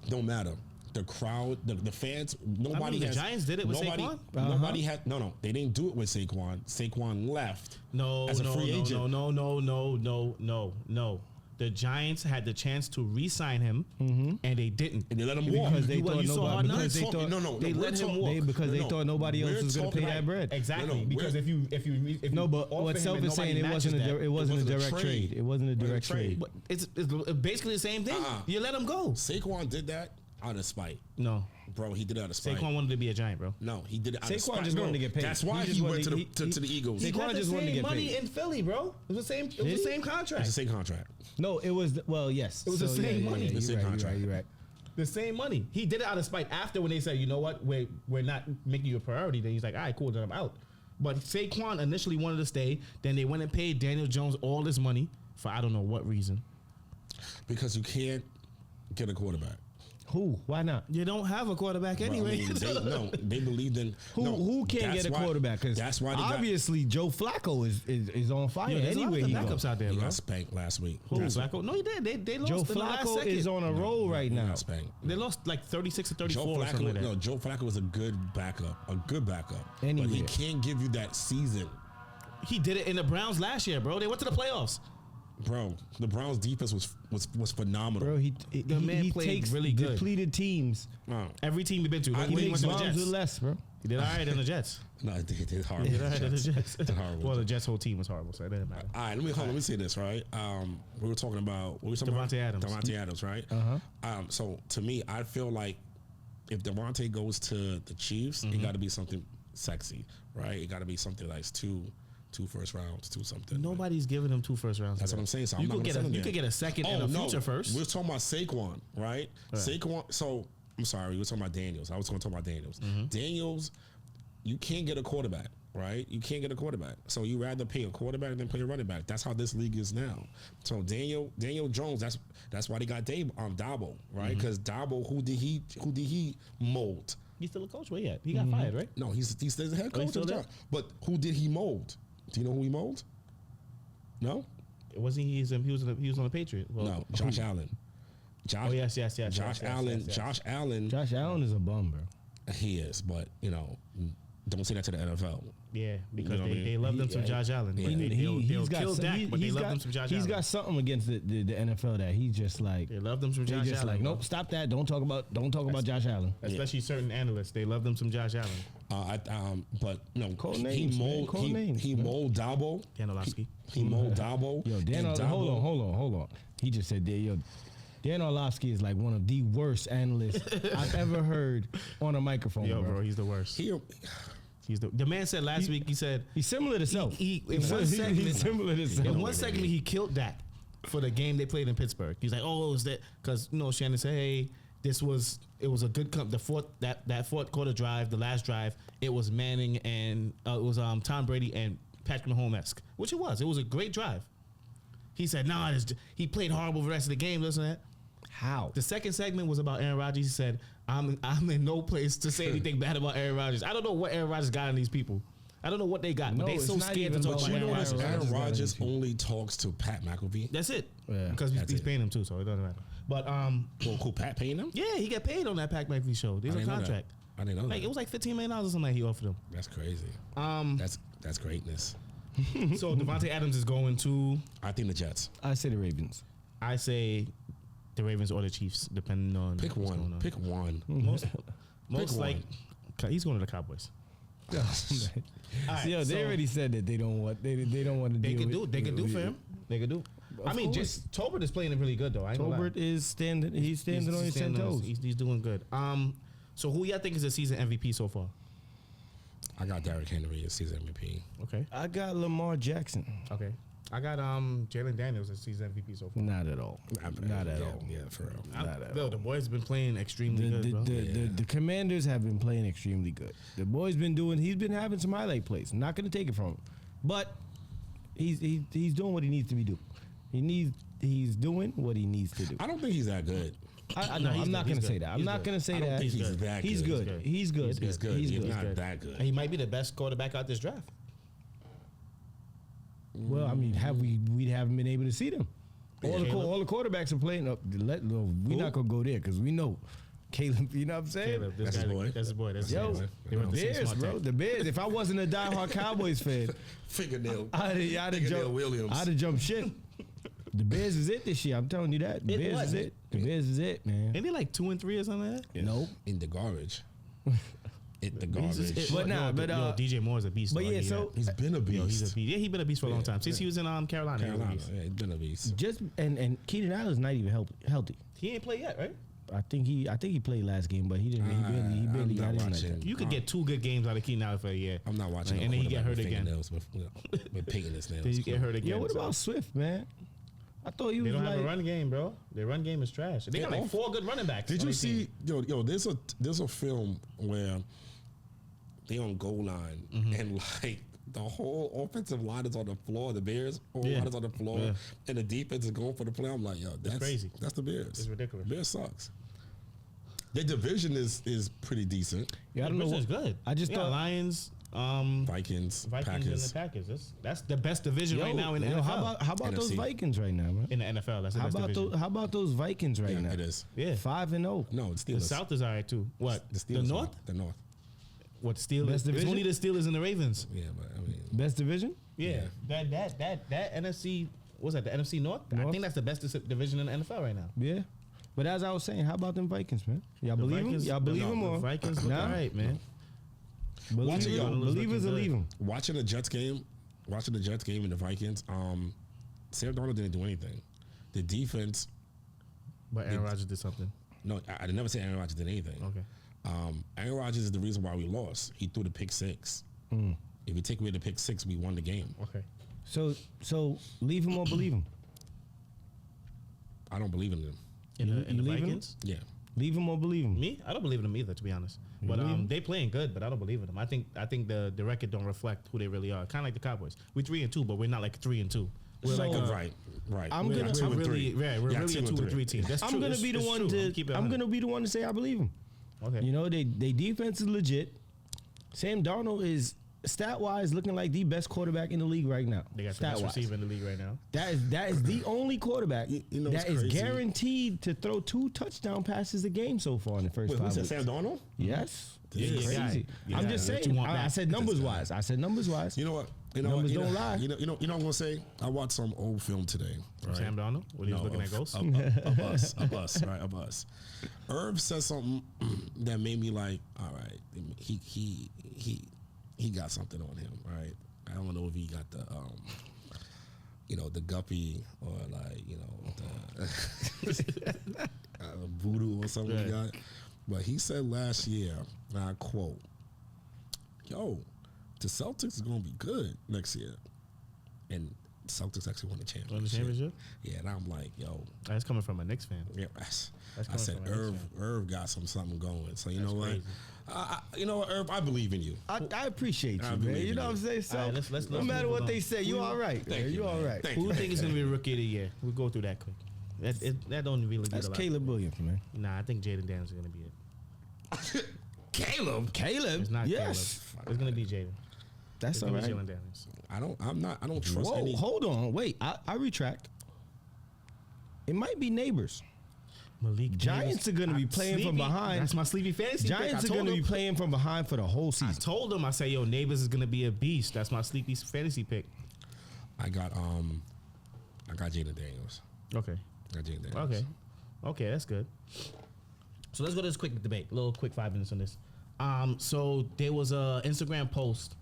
Don't matter. the crowd, the fans. Nobody the has. Giants did it with nobody, Saquon? Nobody had. No, they didn't do it with Saquon. Saquon left. No, as a free agent. No. The Giants had the chance to re-sign him, and they didn't. And they let him walk Because they thought nobody. Because they thought they let him walk. Because they thought nobody else was going to pay that bread. Exactly. Because if you No, but what Self is saying, it wasn't a direct trade. It wasn't a direct trade. But it's basically the same thing. You let him go. Saquon did that out of spite. No. Bro, he did it out of spite. Saquon wanted to be a Giant, bro. No, he did it out of spite. Saquon just wanted to get paid. That's why he went to the Eagles. He got the just wanted to same get money paid. in Philly, bro. It was the same. It was the same contract. It's the same contract. No, it was yes. It was the same money. The same contract. You're right. The same money. He did it out of spite after when they said, you know what, we're not making you a priority. Then he's like, all right, cool, then I'm out. But Saquon initially wanted to stay. Then they went and paid Daniel Jones all this money for I don't know what reason. Because you can't get a quarterback. Who? Why not? You don't have a quarterback anyway. They believed in who can't get a quarterback? Because that's why obviously Joe Flacco is on fire anyway. He backups out there, He bro. got spanked last week. Who? Flacco? No, he did. They lost. Joe in the last Flacco second. is on a roll right now. They lost like 36 to 34 Joe or something like that. No, Joe Flacco was a good backup. Anyway. But he can't give you that season. He did it in the Browns last year, bro. They went to the playoffs. Bro, the Browns defense was phenomenal. Bro, he played takes really good. depleted teams. Every team he's been to. He He makes went to the bombs Jets. with less, bro. He did all right in the Jets. No, they did horrible. He did all right in the Jets. Did horrible. Well, the Jets' whole team was horrible, so it didn't matter. All right, let me say this, right? We were talking about Devontae Adams. Devontae Adams, right? So to me, I feel like if Devontae goes to the Chiefs, it got to be something sexy, right? It got to be something like two first rounds, two something. Nobody's giving him 2 first rounds. That's what I'm saying. So you I'm not could get a second and a future first. We're talking about Saquon, right? Saquon. So I'm sorry, we were talking about Daniels. I was going to talk about Daniels. Daniels, you can't get a quarterback, right? You can't get a quarterback. So you rather pay a quarterback than pay a running back. That's how this league is now. So Daniel Jones, that's why they got Dabo, right? Because Dabo, who did he mold? He's still a coach. Where he at? He got fired, right? No, he's still the head coach still of the there? job. But who did he mold? Do you know who he mold? No? Wasn't he? He was on the Patriot. Well, No, Josh Allen. Oh yes. Josh Allen. Josh Allen. Josh Allen is a bum, bro. He is, but don't say that to the NFL. Yeah, because You know what I they mean? love them some Josh Allen. Yeah. They'll kill Dak, but they love them some Josh Allen. He's got something against the NFL that he's just like. They love them some They're Josh just Allen. like, bro. nope, stop that. Don't talk about Josh Allen. Especially certain analysts, they love them some Josh Allen. But no, Call he names, man. mold Call names, he man. mold Dabo. Dan Orlovsky. He mold Dabo. Yo, Dan, and Dabo- hold on. He just said, Dan Orlovsky is like one of the worst analysts I've ever heard on a microphone. Yo, bro, he's the worst. He's the man said last week. He said He's similar to Self. in one segment, He's similar to Self. in one segment he killed Dak for the game they played in Pittsburgh. He's like, oh, it was that because Shannon said, hey, it was a good the fourth quarter drive, the last drive. It was Manning and it was Tom Brady and Patrick Mahomes-esque, which it was. It was a great drive. He said, nah, he played horrible for the rest of the game. Listen to that. How? The second segment was about Aaron Rodgers. He said, I'm in no place to say anything bad about Aaron Rodgers. I don't know what Aaron Rodgers got in these people. I don't know what they got, but they it's so not scared to even talk about about Aaron Aaron Rodgers. Aaron Rodgers Rodgers got only talks to Pat McAfee. That's it. Yeah. Because That's he's it. paying him too, so it doesn't matter. But Cool, Pat paying him? yeah, he got paid on that Pat McAfee show. There's a didn't know that. contract. I didn't know Like that. it was like $15 million or something like he offered him. That's crazy. That's greatness. So Devontae Adams is going to. I think the Jets. I say the Ravens. I say the Ravens or the Chiefs, depending on Pick what's one. going on. Pick one. Most like he's going to the Cowboys. All right, Yo, they so already said that they don't want they don't want to. they deal could do. with- They could do for him. They could do. I mean, course. just Tolbert is playing it really good though. I ain't gonna lie. Tolbert is standing. He's standing on his 10 standing toes. He's doing good. So who y'all think is the season MVP so far? I got Derrick Henry as season MVP. Okay. I got Lamar Jackson. Okay. I got Jalen Daniels as season MVP so far. Not at all. Not at all. Yeah, for real. Not at Bill, all. the boys been playing extremely The, good, bro. the Commanders have been playing extremely good. The boy's been doing. He's been having some highlight plays. I'm not going to take it from him, but he's doing what he needs to be doing. He's doing what he needs to do. I don't think he's that good. No, I'm not going to say that. I'm not going to say I don't that. think he's that He's good. good. He's good. He's good. He's He's good. not that good. He might be the best quarterback out this draft. Well, I mean, we haven't been able to see them. All the quarterbacks are playing. We're not gonna go there because we know Caleb, you know what I'm saying? Caleb, this That's guy, his boy. That's his boy. That's Yo, his boy. They the went to the same Bears, smart bro. tech. The Bears. If I wasn't a diehard Cowboys fan, Fingernail. I'd have Fingernail Williams. jumped shit. The Bears is it this year. I'm telling you that. The It Bears was. is it. The Bears is it, man. Ain't they like 2-3 or something like that? Nope. In the garbage. In the He's just- garbage. But nah, yo, but, yo, DJ Moore's a beast. But though, yeah, I hear so He's been a that. Yo, he's beast. a beast. Yeah, he's been a beast for a long time since he was in Carolina. He was a Carolina. beast. Yeah, he's been a beast. just and Keenan Allen's not even healthy. He ain't played yet, right? I think he played last game, but he didn't. He barely I'm got not in like watching. that. You could get 2 good games out of Keenan Allen for a year. I'm not watching. And then he get hurt again. With painting his nails. Then you get hurt again. Yo, what so. about Swift, man? I thought he They was don't like. have a run game, bro. Their run game is trash. They got Yeah, like 4 good running backs. Did on you their team. see? Yo, there's a film where they on goal line and like the whole offensive line is on the floor. The Bears whole Yeah. line is on the floor, Yeah. and the defense is going for the play. I'm like, yo, that's crazy. That's the Bears. It's ridiculous. Bears sucks. Their division is pretty decent. Yeah, I don't know. Division's good. I just They got thought. Lions, Vikings, Vikings, and Packers. the Packers. That's the best division right now in the NFL. How about those NFC. Vikings right now, man? in the NFL, that's the How best about division. those? How about those Vikings right Yeah, now? it is. Yeah, 5-0. No, the the Steelers. South is alright too. What The the Steelers. North? The North. What Steelers? Best It's division? only the Steelers and the Ravens. Yeah, but I mean, Best division? Yeah, that NFC. What's that? The NFC North? I North? think that's the best division in the NFL right now. Yeah. But as I was saying, how about them Vikings, man? Y'all The believe them? Vikings- Y'all believe no, them the or Vikings look Nah? alright, man. Watching y'all Believers or looking leave them? watching the Jets game and the Vikings, Sam Darnold didn't do anything. The defense, But Aaron Rodgers did something. no, I did never say Aaron Rodgers did anything. Okay. Aaron Rodgers is the reason why we lost. He threw the pick 6. If you take away the pick 6, we won the game. Okay. So leave him or believe him? I don't believe in them. In You the leaving? Vikings? Yeah. Leave him or believe him? Me? I don't believe in them either, to be honest. But believe 'em? they playing good, but I don't believe in them. I think the record don't reflect who they really are. Kind of like the Cowboys. We're 3-2, but we're not like 3-2. We're So- like a, Right. I'm we're, gonna- Two we're and really, three. yeah, we're Yeah, really a 2 and 3 team. That's true. I'm gonna It's- be the it's one true. to. Keep it I'm 100. gonna be the one to say I believe him. Okay. You know, they defense is legit. Sam Darnold is stat wise looking like the best quarterback in the league right now. They got the best Stat-wise. receiver in the league right now. That is the only quarterback You know that what's is crazy? guaranteed to throw 2 touchdown passes a game so far in the first Wait, 5 who said weeks. Sam Darnold? Yes. Yeah, It's yeah, crazy. yeah. I'm just Yeah, what saying. you want I back. said numbers wise. I said numbers wise. You know what? Numbers don't lie. You know what I'm gonna say? I watched some old film today. Right? Sam Darnold? When he was looking at ghosts? A bus, right? A bus. Irv said something that made me like, all right, he got something on him, right? I don't know if he got the the guppy or like, the voodoo or something he got. But he said last year, and I quote, yo, the Celtics is gonna be good next year. And the Celtics actually won the championship. Won the championship? Yeah, and I'm like, yo, That's coming from a Knicks fan. yeah, That's I coming said from a Knicks Irv got something going. So you know what? crazy. You know what, Irv, I believe in you. I appreciate I you, man. believe You in know what I'm saying? So, All right, let's no matter move what on. they say, you all right. Thank man. you, You all man. right. Thank Who do you. you think is going to be the rookie of the year? We'll go through that quick. That don't really get That's a lot. Caleb Williams, man. Nah, I think Jaden Daniels is going to be it. Caleb. Caleb? It's not Yes. Caleb. It's going to be Jaden. That's It's all going to right. be Jalen Daniels. I don't trust Whoa, any. hold on. Wait, I retract. It might be neighbors. Malik Giants Davis. are gonna be I'm playing from sleepy. behind. That's my sleepy fantasy pick. Giants I are told going to be him- playing from behind for the whole I season. told him, I said, yo, Neighbors is going to be a beast. That's my sleepy fantasy pick. I got Jaden Daniels. Okay. I got Jaden Daniels. Okay, that's good. So let's go to this quick debate. A little quick 5 minutes on this. So there was a Instagram post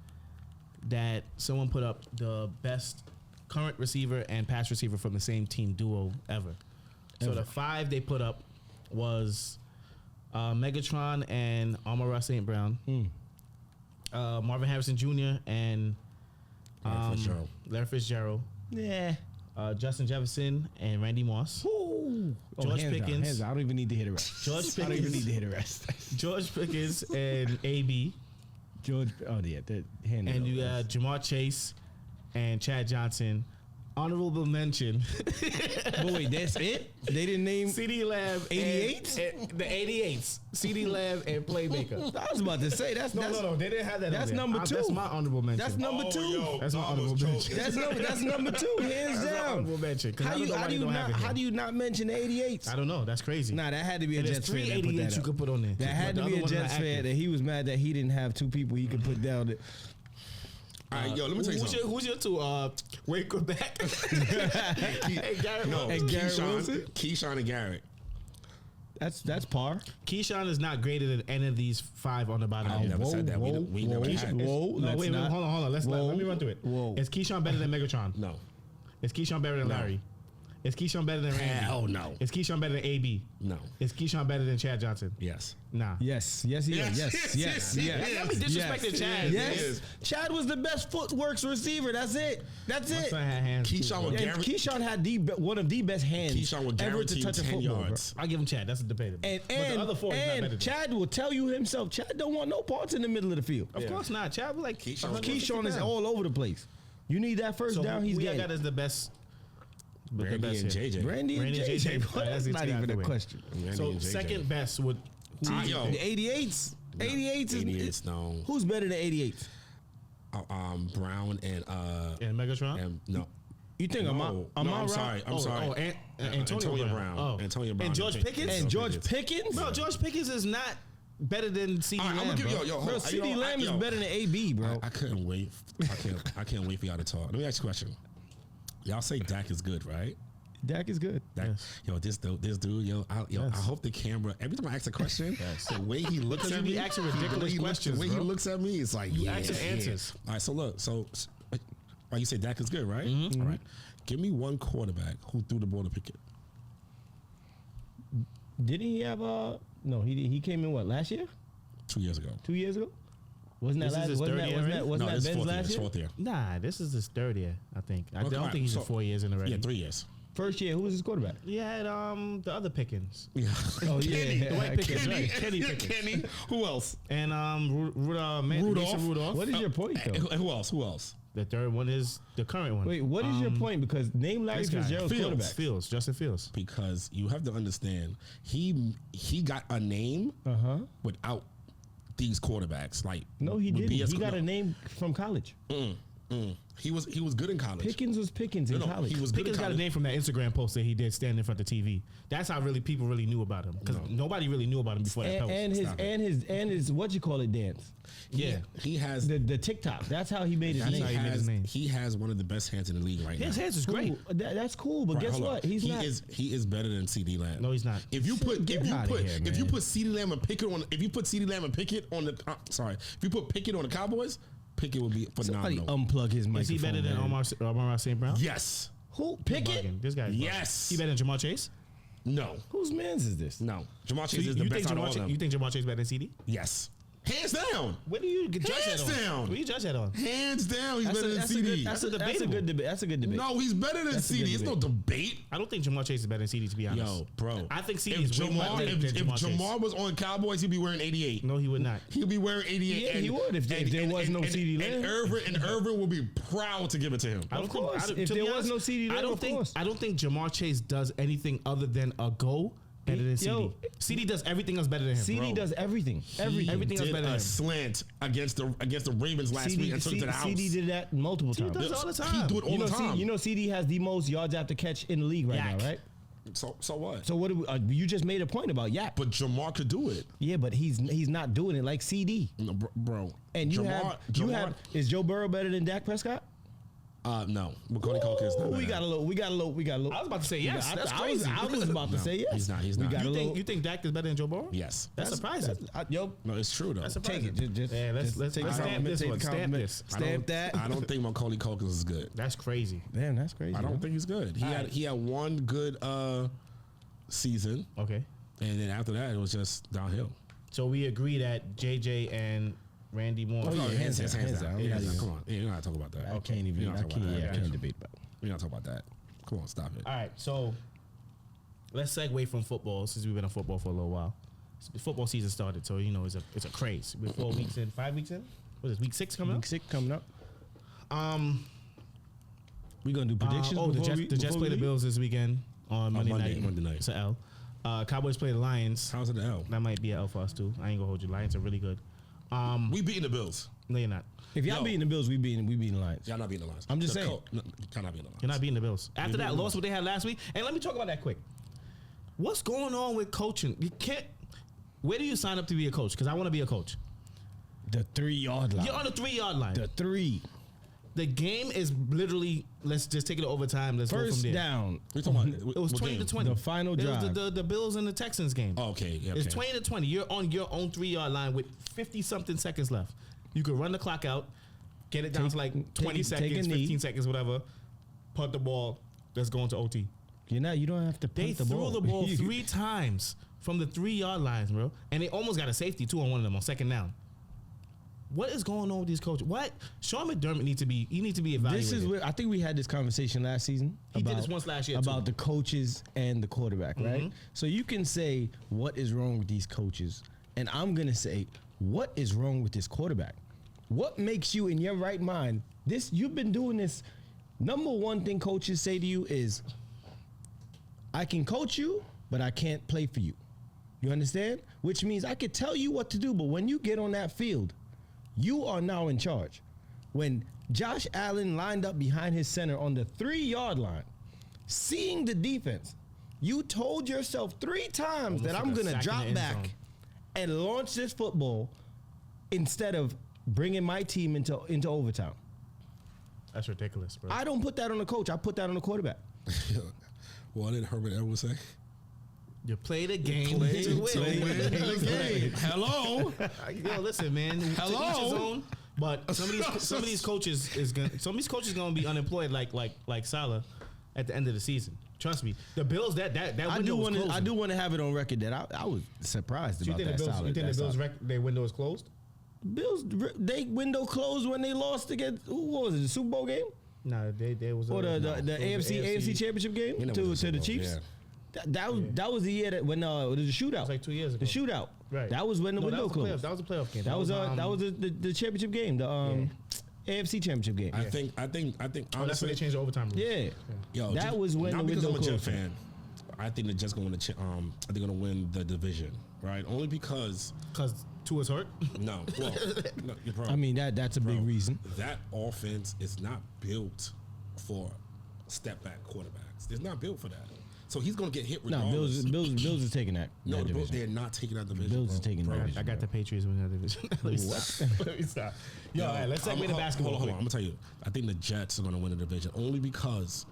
that someone put up the best current receiver and pass receiver from the same team duo ever. So the 5 they put up was Megatron and Amon-Ra St. Brown, Marvin Harrison Jr. and Fitzgerald. Larry Fitzgerald, Yeah. Justin Jefferson and Randy Moss. Ooh. George hands down, Pickens. hands down. I don't even need to hit a rest. George I don't even Pickens. need to hit a rest. George Pickens and AB, George. Oh, yeah. Hand and it you over. got Jamar Chase and Chad Johnson, Honorable mention. But wait, that's it? They didn't name CD Lamb. 88s? The 88s. CD Lamb and Playmaker. I was about to say that's No. They didn't have that. That's on there. number 2. That's my honorable mention. That's number 2. That's my honorable mention. That's number 2, hands That's my down. honorable mention. How do you not mention the 88s? I don't know. That's crazy. Nah, that had to be a And there's Jets 3 fan that put 88s that you up. could put on there. That had But to the be a other ones are Jets fan active. that he was mad that he didn't have 2 people he could put down. All right, yo, let me tell you something. Who's your 2? Wake up back. Hey, Garrett. No, And Garrett Wilson? Keyshawn and Garrett. That's par. Keyshawn is not greater than any of these 5 on the bottom. I never said that. We never had this. No, wait, hold on. Let me run through it. Whoa. Is Keyshawn better than Megatron? No. Is Keyshawn better than No. Larry? Is Keyshawn better than Randy? Hell no. Is Keyshawn better than AB? No. Is Keyshawn better than Chad Johnson? Yes. Nah. Yes, he is. Yes. Let me disrespect Chad. Yes. Chad was the best footwork receiver. That's it. My son had hands. Keyshawn too, would bro. And Keyshawn had one of the best hands Keyshawn would ever to guarantee touch a 10 football. yards. I give him Chad. That's debatable. And But the other 4 is not better than Chad will tell you himself. Chad don't want no parts in the middle of the field. Of course not. Chad was like Keyshawn is all over the place. You need that first so down. He's who getting. got as the best. Randy and here. JJ. Randy and Randy and JJ. JJ. Bro, That's that's not out even the a way. question. Randy So and JJ. second best would. Yo. The 88s. 88s is 88s, no. Who's better than 88s? Brown and And Megatron. and no. You think No, I'm sorry. I'm sorry. Antonio Brown. Oh. Antonio Brown. And George Pickens. And George Pickens? Bro, George Pickens is not better than CD All right, I'm Lamb. gonna give Bro. yo. Bro, CD Lamb is better than AB, bro. I couldn't wait. I can't wait for y'all to talk. Let me ask you a question. Y'all say Dak is good, right? Dak is good. Dak, yo, this dude, I hope the camera. Every time I ask a question, the way he looks Because at you me, be asking ridiculous questions, the way he bro. looks at me, it's like You asking answers. All right, so look, you say Dak is good, right? Mm-hmm. All right, give me one quarterback who threw the ball to Pickett. Didn't he have no, he came in what, last year? 2 years ago. 2 years ago? Wasn't that This is last? his Wasn't third that? year Wasn't that? already? Wasn't No, that this Ben's fourth year. last It's year? fourth year. Nah, this is his 3rd year, I think. I Okay, don't alright, think he's so- in 4 years in already. Yeah, 3 years. First year, who was his quarterback? He had the other Pickens. Yeah. Oh Kenny. yeah, Dwight Pickens, Kenny. right? Kenny Yeah, Pickens. Kenny. Who else? And Mason Rudolph. What is your point though? And who else? Who else? The third one is the current one. Wait, what is your point? Because name Larry this guy. Fitzgerald's quarterback. Justin Fields. Because you have to understand, he got a name without these quarterbacks. Like No, he with didn't. BS He got no. a name from college. He was good in college. Pickens was Pickens in No, college. he was good in Pickens got a college. name from that Instagram post that he did stand in front of the TV. That's how people really knew about him, because nobody really knew about him before that post. and his what you call it dance. Yeah, He has The TikTok. That's how he made his That's name. how he made his name. He has one of the best hands in the league right his now. hands is great. Cool. That's cool, but Right, guess hold what? on. He's he not. is better than CD Lamb. No, he's not. If you put Get outta here, if you man. put CD Lamb and Pickett on if you put Pickett on the Cowboys, Pickett would be Somebody phenomenal. unplug his microphone. Is he better than man. Amar St. Brown? Yes. Who? Pickett? Bugging. This guy's bugging. Yes. He better than Jamar Chase? No. Whose man's is this? No. Jamar So Chase is the you best think out of all of you them. think Jamar Chase better than CD? Yes. Hands down. What do you judge Hands that on? down. What do you judge that on? Hands down. He's That's better than CD. That's a debatable. good debate. That's a good debate. No, he's better than That's a good CD. It's no debate. I don't think Jamar Chase is better than CD, to be honest. Yo, bro. I think CD if is way more Jamar, athletic if than Jamar Chase. Jamar was on Cowboys, he'd be wearing 88. No, he would not. He'll be wearing 88. Yeah, he would if there was no CD And Lamb. Irvin will be proud to give it to him. I don't Of think- course. I don't- If to there be was honest, no CD Lamb, of course. I don't think Jamar Chase does anything other than a go better than Yo, CD. CD does everything else better than him. CD bro. does everything. He Everything else did better than a him. slant against the Ravens last week and took it to the house. CD did that multiple times. does it all the time. He do it all You know, the time. you know, CD has the most yards after catch in the league right Yak. now, right? So what? So what? You just made a point about Yak. But Jamar could do it. Yeah, but he's not doing it like CD. No, bro. And you Jamar- have is Joe Burrow better than Dak Prescott? No. Macaulay Culkin is not. We got a little. I was about to say yes. That's I crazy. was about to No, say yes. he's not. He's We not. got a little. You think Dak is better than Joe Burrow? Yes. That's surprising. Yo, No, it's true though. That's take surprising. it. Just Yeah, let's take the stamp compliment, this take one. the Stamp compliment. this. Stamp that. I don't think Macaulay Culkin is good. That's crazy. Damn, that's crazy. I don't think he's good. He had one good season, Okay. and then after that it was just downhill. So we agree that JJ and Randy Moore. Oh, yeah, hands down. Yeah, come on. You're not talk about that. I can't even. You're not I talk can't. about that. I can't debate about it. We're not talking about that. Come on, stop it. All right, so let's segue from football since we've been in football for a little while. Football season started, so you know it's a craze. We're 4 weeks in, 5 weeks in. What is this, week 6 coming Week up? 6 coming up. We gonna do predictions. The before Jets we play the leave? Bills this weekend on Monday night. Monday night. It's an L. Cowboys play the Lions. How's it the L? That might be an L for us too. I ain't gonna hold you. Lions are really good. We beating the Bills. No, you're not. If y'all Yo. beating the Bills, we beating the Lions. Y'all not beating the Lions. I'm just The saying. No, y'all not beating the Lions. You're not beating the Bills. After that loss, what they had last week. And let me talk about that quick. What's going on with coaching? You can't. Where do you sign up to be a coach? Because I want to be a coach. The 3-yard line. You're on the 3-yard line. The 3. The game is literally. Let's just take it to overtime. Let's go First from there. down. We talking about It was what 20 game? to 20. The final It was drive. the Bills and the Texans game. Oh, okay. Yeah, It's okay. 20 to 20. You're on your own 3-yard line with 50-something seconds left. You could run the clock out, get it down Take- to like take 20 a seconds, knee. 15 seconds, whatever. Punt the ball. Let's go into OT. You don't have to They punt the threw ball. the ball 3 times from the 3-yard lines, bro. And they almost got a safety, too, on one of them on second down. What is going on with these coaches? What? Sean McDermott needs to be evaluated. This is where I think we had this conversation last season. He did this once last year, about too. the coaches and the quarterback, right? So you can say what is wrong with these coaches, and I'm gonna say what is wrong with this quarterback. What makes you in your right mind? This you've been doing this. Number one thing coaches say to you is, "I can coach you, but I can't play for you." You understand? Which means I could tell you what to do, but when you get on that field, you are now in charge. When Josh Allen lined up behind his center on the 3-yard line, seeing the defense, you told yourself 3 times Almost that like I'm a going to sack in drop the end back zone. and launch this football instead of bringing my team into overtime. That's ridiculous, bro. I don't put that on the coach. I put that on the quarterback. What did Herbert Edwards say? You play the game Play to win. the game. Hello. Yo, listen, man. Hello? To each his own. But some of these coaches gonna be unemployed like Salah at the end of the season. Trust me. The Bills that I window was do closing. want to have it on record that I was surprised Do you about think that. the Bills? You think the Bills their window is closed? Bills they window closed when they lost against what was it, the Super Bowl game No, they was or the it was AFC championship game You know to what the Super Bowl, Chiefs. yeah. That was the year that when it was a shootout. It was like 2 years ago. The shootout. Right. That was when the window closed. That was a playoff game. That was the championship game. The AFC championship game. I think. Oh, that's when Honestly, they changed the overtime rule. Yeah. yo, that was when not the because window I'm a Jet closed. fan. I think they're just going to. They're going to win the division, right? Only because Because Tua's hurt. no. Well, no, you're I mean that's a big Bro, reason. That offense is not built for step back quarterbacks. It's not built for that. So he's going to get hit No, regardless. Bills is taking that. No, that the Bills, division. they're not taking that division. Bills bro. is taking Bro, that division. I got the Patriots winning that division. Let me stop. Let me stop. Yo, all right, let's segue to basketball. Hold on. I'm gonna tell you. I think the Jets are gonna win the division only because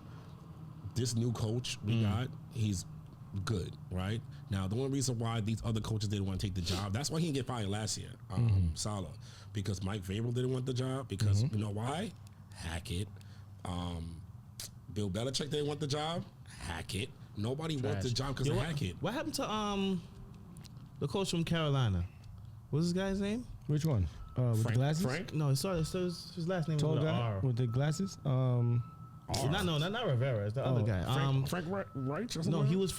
this new coach we got, he's good, right? Now, the only reason why these other coaches didn't want to take the job, that's why he didn't get fired last year, Salah, because Mike Vrabel didn't want the job. Because you know why? Hackett. Bill Belichick didn't want the job. Hackett. Nobody wants the job because Yo, of what- Hackett. What happened to the coach from Carolina? What's this guy's name? Which one? With the glasses? Frank. No, his last name Tall was with an guy R. with the glasses. Not Rivera. It's the other guy. Frank Reich or something? No, he was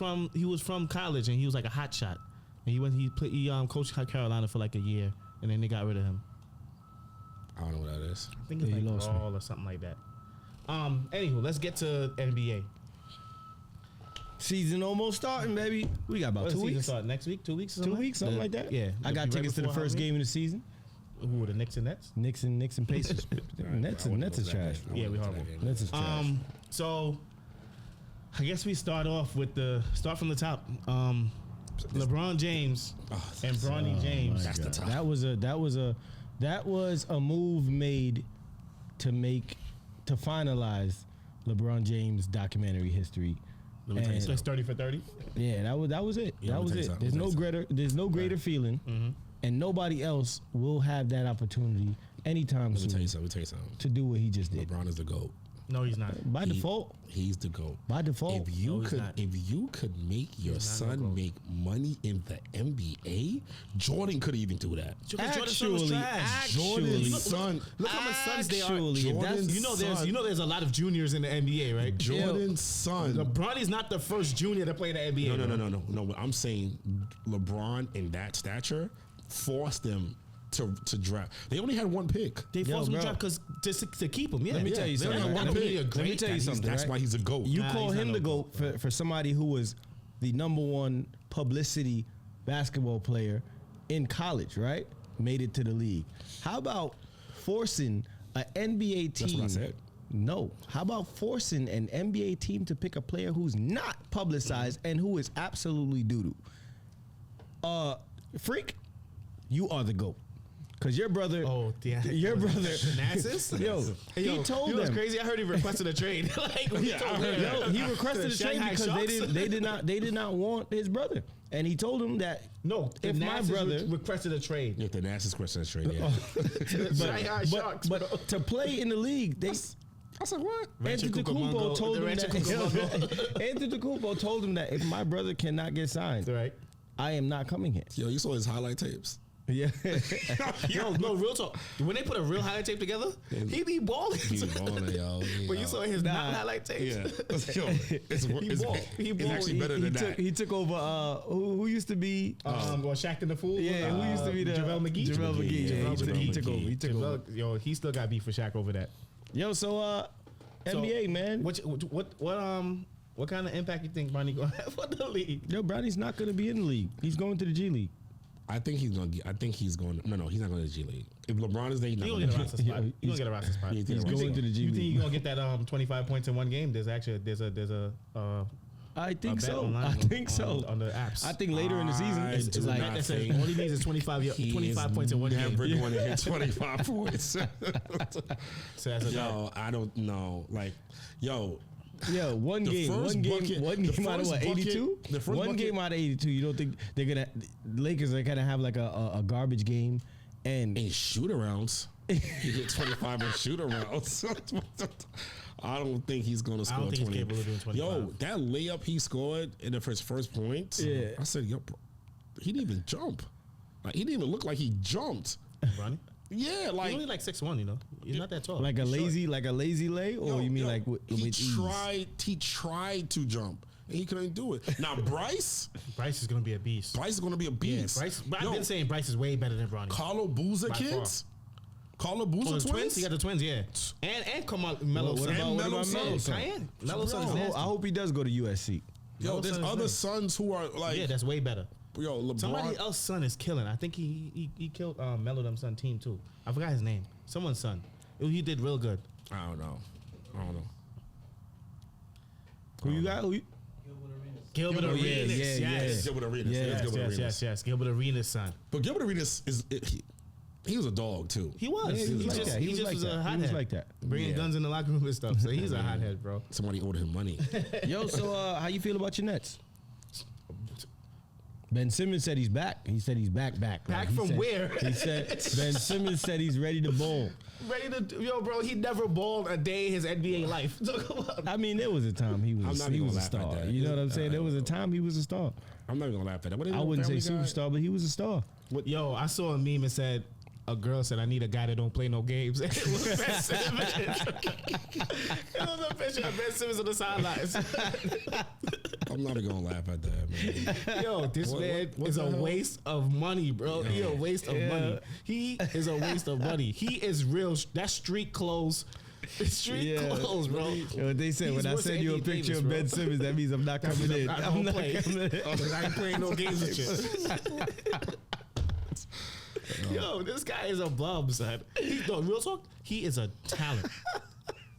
from college and he was like a hot shot. And he coached Carolina for like a year and then they got rid of him. I don't know what that is. I think it's Yeah, he like lost me. Raw or something like that. Anywho, let's get to NBA. Season almost starting, baby. We got about What's 2 the season weeks. start? Next week? 2 weeks? or 2 something? weeks, something like that. Yeah. I got Right tickets to the before first Halloween? game of the season. Who were the Knicks and Nets? Knicks and Pacers. Nets is trash. Yeah, we horrible. Nets is trash. So I guess we start from the top. LeBron James and Bronny James. That's the top. That was a move made to finalize LeBron James documentary history. Let me tell you And- So it's 30 for 30. Yeah, that was it. Yeah, that let me was tell you it. something. There's no greater feeling, and nobody else will have that opportunity anytime Let me tell you soon something. to do what he just did. LeBron is the GOAT. No, he's not. By default, He's the GOAT. by default. If you he's not. could make your not son gonna go. make money in the NBA, Jordan could even do that. Because Jordan's son was trash. Jordan's Look- son, Look how much sons they are. Actually, if that's- Jordan's You know there's a lot of juniors in the NBA, right? Jordan's son. LeBron is not the first junior to play in the NBA. No. What I'm saying, LeBron in that stature forced them to draft. They only had one pick. They forced him to draft because to keep him. Yeah, Let me tell you They something. only had one pick. Let me tell you something. That's right? why he's a GOAT. You Nah, call he's not him no the GOAT for somebody who was the number one publicity basketball player in college, right? Made it to the league. How about forcing an NBA team? That's what I said. No. How about forcing an NBA team to pick a player who's not publicized and who is absolutely doo-doo? Freak, you are the GOAT. Because your brother, your brother, Nassus? he told them. It was crazy. I heard he requested a trade. He requested a trade because they did not want his brother, and he told him that if my brother requested a trade, if the Nassus requested a trade, yeah. but to play in the league, they. I said what? Antetokounmpo told him that if my brother cannot get signed, right, I am not coming here. Yo, you saw his highlight tapes. Yeah. No, real talk. When they put a real highlight tape together, he be balling. He be balling, yo. But you saw his non-highlight tapes. Yeah. Yo, it's actually better than that. He took over. Who used to be? Shaq and the Fool. Yeah, who used to be the JaVale McGee. JaVale McGee. He took over. He took over. Yo, he still got beef for Shaq over that. Yo, so NBA man. What kind of impact you think Bronny gonna have on the league? Yo, Bronny's not gonna be in the league. He's going to the G League. I think he's going. No, he's not going to the G League. If LeBron is there, he's not going to get a roster spot. He's going to get a roster spot. He's going to the G League. You think he's going to get that 25 points in one game? There's a I think so. On the apps. I think later in the season, it's like all he needs is 25 points in one game. Never going to hit 25 points. So that's yo, I don't know. Like, yo. Yeah, one game out of what, 82? One game out of 82. You don't think Lakers are gonna have like a garbage game and in shoot-arounds? He hit 25 in shoot-arounds. I don't think he's gonna score 20. He's capable of doing 25. Yo, that layup he scored in the first point. Yeah, I said, yo, bro, he didn't even jump. Like he didn't even look like he jumped. Ronnie? Yeah, like he's only like 6'1", you know. He's not that tall. Like a lazy lay, or you mean like with he tried to jump and he couldn't do it. Now Bryce is gonna be a beast. Bryce is gonna be a beast. Yeah, Bryce. I've been saying Bryce is way better than Bronny. Carlo Boozer kids. Carlo Boozer twins. He got the twins, yeah. And come on, Melo. What about Melo son? Melo son. I hope he does go to USC. Yo, there's other sons who are like that's way better. Yo, LeBron. Somebody else's son is killing. I think he killed Melodum's son team too. I forgot his name. Someone's son. He did real good. I don't know. Who you got? Gilbert Arenas. Yes. Gilbert Arenas. Yes. Gilbert Arenas' son. But Gilbert Arenas he was a dog too. He was. He was like that. Bringing guns in the locker room and stuff. So he's a hothead, bro. Somebody owed him money. Yo, so how you feel about your Nets? Ben Simmons said he's back. He said he's back. Back from where? He said Ben Simmons said he's ready to bowl. Bro, he never balled a day in his NBA life. I mean, there was a time he was a star. You know what I'm saying? There was a time he was a star. I'm not even gonna laugh at that. I wouldn't say superstar, but he was a star. Yo, I saw a meme and said, a girl said, I need a guy that don't play no games. It was Ben Simmons. It was a picture of Ben Simmons on the sidelines. I'm not gonna laugh at that, man. Yo, this man is a waste of money, bro. He a waste of money. He is a waste of money. He is real. That's street clothes. Clothes, bro. Yo, they said when I send you a picture of Ben Simmons, that means I'm not coming in. I'm not coming in. I ain't playing no games with you. Yo, this guy is a bum, son. Real talk, he is a talent.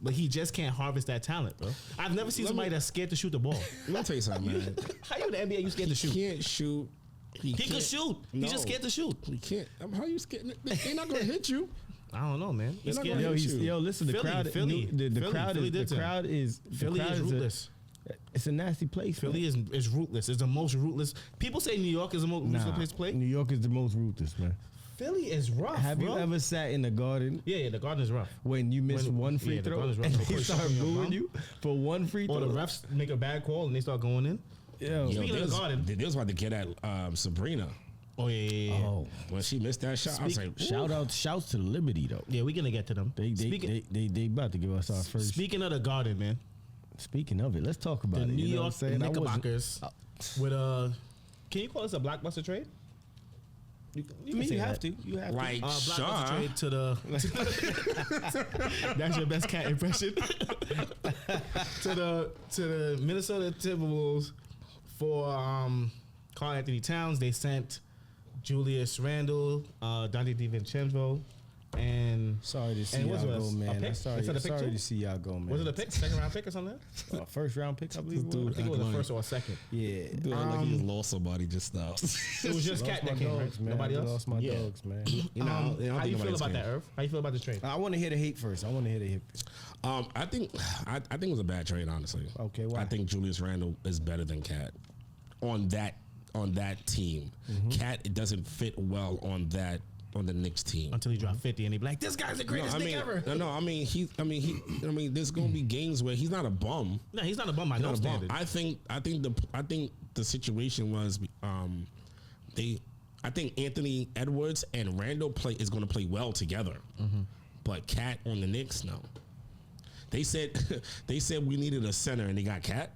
But he just can't harvest that talent, bro. I've never seen somebody that's scared to shoot the ball. Let me tell you something, man. How you in the NBA, you scared to shoot? He can't shoot. He can shoot. No. He's just scared to shoot. He can't. How you scared? They're not going to hit you. I don't know, man. He's scared. Listen, the crowd is ruthless. It's a nasty place. Philly is ruthless. It's the most ruthless. People say New York is the most ruthless place to play. New York is the most ruthless, man. Philly is rough. Have you ever sat in the Garden? Yeah, the Garden is rough. When you miss one free throw and they start booing you for one free throw, or the refs make a bad call and they start going in. Speaking of the Garden, they was about to get at Sabrina. Oh yeah. Oh, when she missed that shot, I was like, shouts to the Liberty though. Yeah, we're gonna get to them. They about to give us our first. Speaking of the Garden, man. Speaking of it, let's talk about the it. New York Knickerbockers with a. Can you call this a blockbuster trade? You I mean, you have to. You have Like Block Shaw. wants to trade to the. That's your best cat impression. to the Minnesota Timberwolves for Karl Anthony Towns. They sent Julius Randle, Dante DiVincenzo, and Sorry to see And y'all what's go, this? A man. pick? Sorry, Is that a pick sorry too? to see y'all go, man. was it a pick, second round pick or something? First round pick, I believe. I think it was a first or a second. Yeah. Dude, like he just lost somebody just now. It was just Cat Lost my that came, dogs, right? man. Nobody I else. lost my Yeah. dogs, man. You know, I don't How think you feel nobody's about came. that, Irv? How you feel about the trade? I want to hear the hate first. I think it was a bad trade, honestly. Okay, why? I think Julius Randle is better than Cat on that team. Cat it doesn't fit well on the Knicks team. Until he dropped 50 and he be like, this guy's the greatest I Knick mean, ever. I mean, there's gonna be games where he's not a bum. No, he's not a bum by He's no not a bum. standard. I think the situation was I think Anthony Edwards and Randall is going to play well together, but Cat on the Knicks, no. They said we needed a center and they got Cat.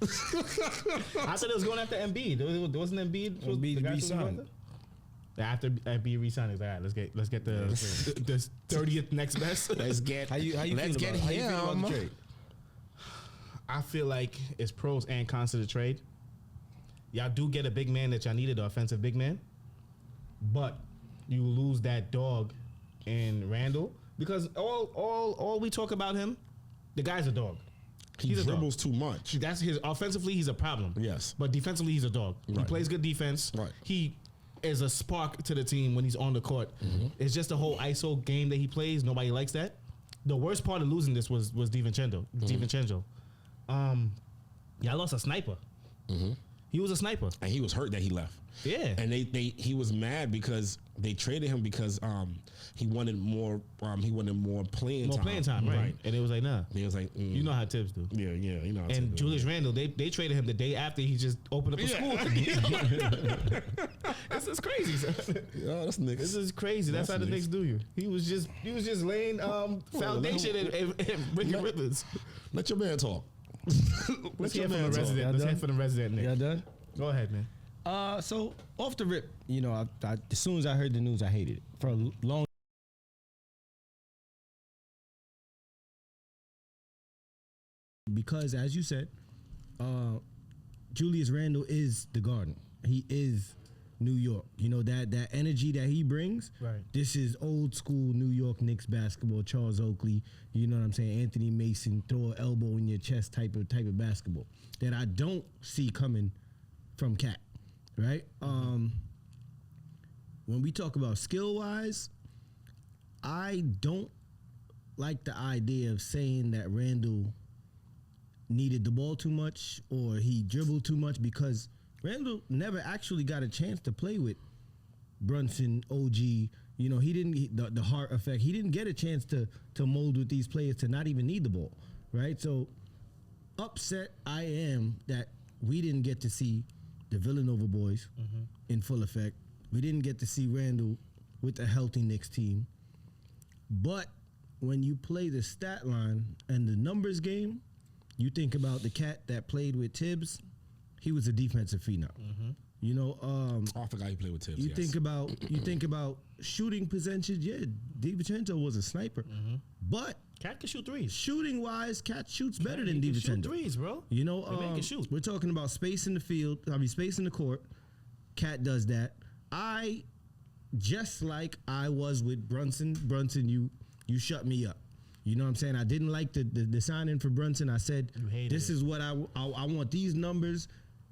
I thought it was going after Embiid. There wasn't Embiid. Embiid the guy who was re-signed. going after? After Embiid re-signed, he's like, all right, let's get the 30th next best. Let's get How you let's feel get about, how you feel about him. the trade? I feel like it's pros and cons to the trade. Y'all do get a big man that y'all needed, an offensive big man, but you lose that dog in Randall because all we talk about him, the guy's a dog. He He's a dog. dribbles too much. That's his offensively. He's a problem. Yes. but defensively he's a dog. He Right. plays good defense. Right. He is a spark to the team when he's on the court. It's just the whole ISO game that he plays. Nobody likes that. The worst part of losing this was DiVincenzo. DiVincenzo. Y'all lost a sniper. He was a sniper. And he was hurt that he left. Yeah. And he was mad because they traded him because he wanted more playing More time. playing time, right? And it was like, nah. He was like, You know how Tibbs do. yeah, you know. how to And do Julius it. Randle, they traded him the day after he just opened up a school. This is crazy, son. Oh, that's Knicks. This is crazy. That's how the Knicks do you. He was just laying foundation and Ricky Rivers. Let your man talk. Let's hear from the resident. Let's hear from the resident Knicks. Y'all done? Go ahead, man. So off the rip, you know, I as soon as I heard the news, I hated it for a long. Because, as you said, Julius Randle is the Garden. He is New York. You know that energy that he brings. Right. This is old school New York Knicks basketball. Charles Oakley. You know what I'm saying? Anthony Mason, throw an elbow in your chest type of basketball that I don't see coming from Cat. Right. When we talk about skill wise, I don't like the idea of saying that Randall needed the ball too much or he dribbled too much, because Randall never actually got a chance to play with Brunson, OG. You know, he didn't the heart effect. He didn't get a chance to mold with these players to not even need the ball, right? So upset I am that we didn't get to see the Villanova boys in full effect. We didn't get to see Randall with a healthy Knicks team. But when you play the stat line and the numbers game, you think about the cat that played with Tibbs. He was a defensive phenom. You know, I forgot he played with Tibbs. you yes. think about shooting percentages. Yeah, DiVincenzo was a sniper, but Cat can shoot threes. shooting wise, Cat shoots better than He can shoot DiVincenzo. threes, bro. You know, The man can shoot. we're talking about space in the field. Space in the court. Cat does that. I just like I was with Brunson. Brunson, you shut me up. You know what I'm saying? I didn't like the signing for Brunson. I said, You hated this it. is what I want these numbers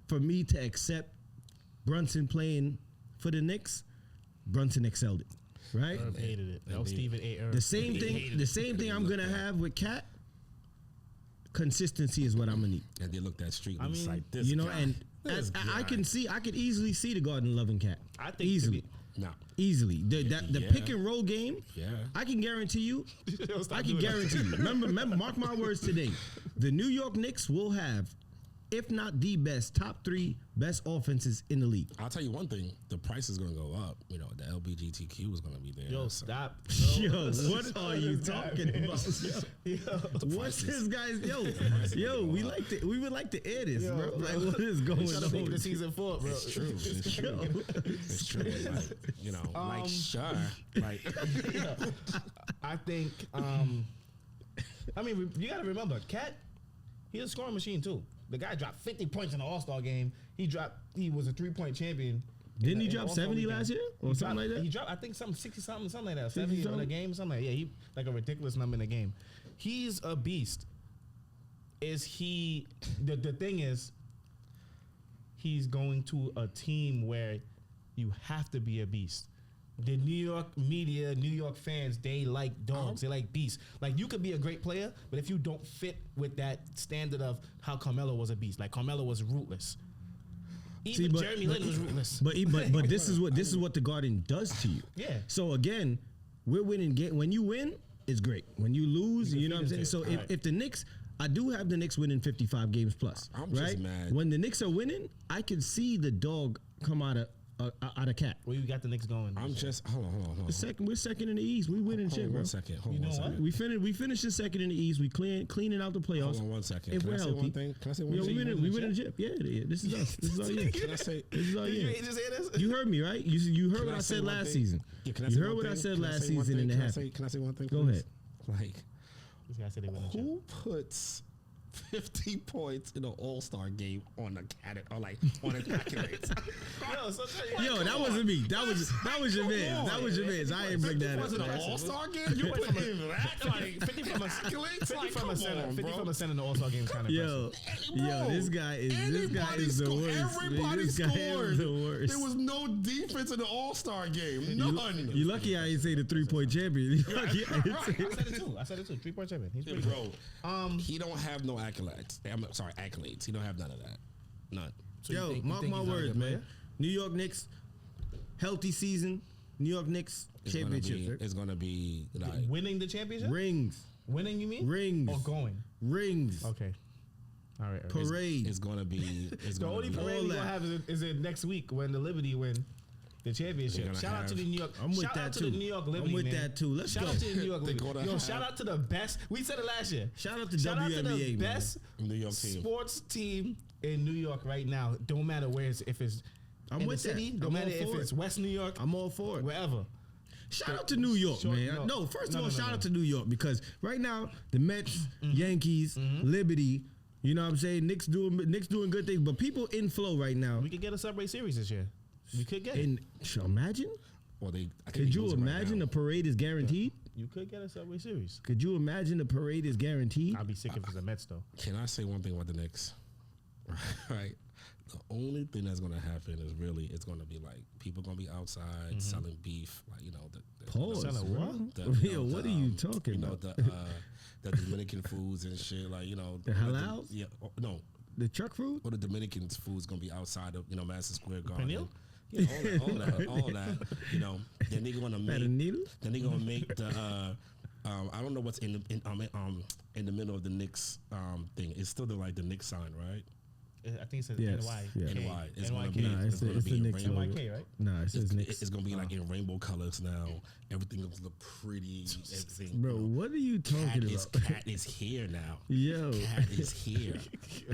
for me to accept Brunson playing for the Knicks. Brunson excelled it, right? Irv hated it. No, Stephen A. Irv. The same He thing. hated The it. same thing I'm gonna have with Cat. Consistency is what I'm gonna need. And they looked at Street I and was mean, like, this You know, guy, and this I guy. could easily see the Garden loving Cat. I think easily. No. Easily. The Yeah. pick and roll game, Yeah. I can guarantee you. Stop I can doing that. guarantee you. Remember, mark my words today. The New York Knicks will have if not the best, top 3 best offenses in the league. I'll tell you one thing: the price is going to go up. You know, the LBGTQ is going to be there. Yo, so. stop. Yo, what are you talking about? Yo, what's this guy's? Yo, we would like to air this, bro. Like, what is going on? The season 4, bro. It's true. It's true. It's true. Like, you know, like sure, like. I think. I mean, you got to remember, Cat. He's a scoring machine too. The guy dropped 50 points in the All-Star game. He was a 3-point champion. Didn't he drop 70 last year or something like that? He dropped, I think, something 60 something like that. 70 in a game, something like that. Yeah, he like a ridiculous number in a game. He's a beast. Is he? The thing is, he's going to a team where you have to be a beast. The New York media, New York fans, they like dogs. They like beasts. Like, you could be a great player, but if you don't fit with that standard of how Carmelo was a beast, like Carmelo was rootless. Even Jeremy Lin was rootless. But this is what the Garden does to you. Yeah. So again, we're winning. When you win, it's great. When you lose, you know what I'm saying. So if the Knicks, I do have the Knicks winning 55 games plus. I'm right? just mad. When the Knicks are winning, I can see the dog come out of Cat. Where you got the Knicks going? I'm just hold on. We're second in the East. We winning shit, bro. Hold on one second. We finished the second in the East. We cleaning out the playoffs. Hold on 1 second. If Can we're I say healthy, one thing? Can I say one thing? we winning the chip. Yeah. This is us. This is all you. Can I say? This is all Did you. you just hear this? You heard me, right? You heard Can what I say said one last thing? season. Yeah, can I You say heard one what I thing? said Can I last say one season, thing? and it Can I happened. Can I say one thing? Go please? ahead. Like, This guy said they win the chip. who puts 50 points in an All-Star game on the on an accolades? Yo, that wasn't me. That was your man. That was your man. I ain't bring that up. Was it an All-Star game? You put in that? Like, 50 from a accolades? Like, from a come center. on, 50 bro. from a center in the All-Star game is kind of impressive. Yo, this guy is the worst. Everybody This guy scored. is the worst. There was no defense in the All-Star game. None. You lucky I ain't say the 3-point champion. You lucky I didn't say I said it too. 3-point champion. He's pretty Bro, good. he don't have no accolades. I'm sorry, accolades. He don't have none of that. None. So you Yo, think mark he's my not a words, good man. player? New York Knicks, healthy season. New York Knicks championship. It's gonna be like Winning the championship? Rings. Winning, you mean? Rings. Or going? Rings. Okay. All right. Parade. it's gonna be. It's The gonna only be, parade all we're going to that. have is it next week when the Liberty win the championship. gonna Shout out to have- the New York. I'm with shout that out to too. the New York Liberty. I'm with man. that too. Let's shout go. out to the New York They're Liberty. gonna Yo, have- shout out to the best. We said it last year. Shout out to Shout out to WNBA, the man. best New York team. sports team in New York right now. Don't matter where it's, if it's I'm in the with that. city. Don't I'm matter all if for it's it. West New York. I'm all for it. Wherever. Shout out to New York, Short- man. no. No, first of No, all, no, no, shout no. out to New York because right now the Mets, Yankees, Liberty, you know what I'm saying? Knicks doing good things, but people in flow right now. We could get a Subway Series this year. We could get it. And imagine? Well, I think Could they you losing right imagine now. the parade is guaranteed? You could get a Subway Series. Could you imagine the parade is guaranteed? I'll be sick if it's the Mets though. Can I say one thing about the Knicks? Right. The only thing that's gonna happen is really it's gonna be like people gonna be outside selling beef, like the Pause. Selling what? Yo, what are you talking about? The Dominican foods and shit, like The halals? Yeah, no. The truck food? Or the Dominican food's gonna be outside of Madison Square Garden. Pernil? Yeah, all that. Then they're gonna make. needle? Then they're gonna make the. I don't know what's in the middle of the Knicks thing. It's still the Knicks sign, right? I think it says Yes, NY. yeah. K. NY. It's gonna NYK. be. Nah, it's gonna the be in Knicks rainbow. logo. NYK, right? Nah, it says Knicks. It's gonna be like in rainbow colors now. Everything looks look pretty. Everything. Bro, what are you talking about? Cat is here now. Yo. Cat is here.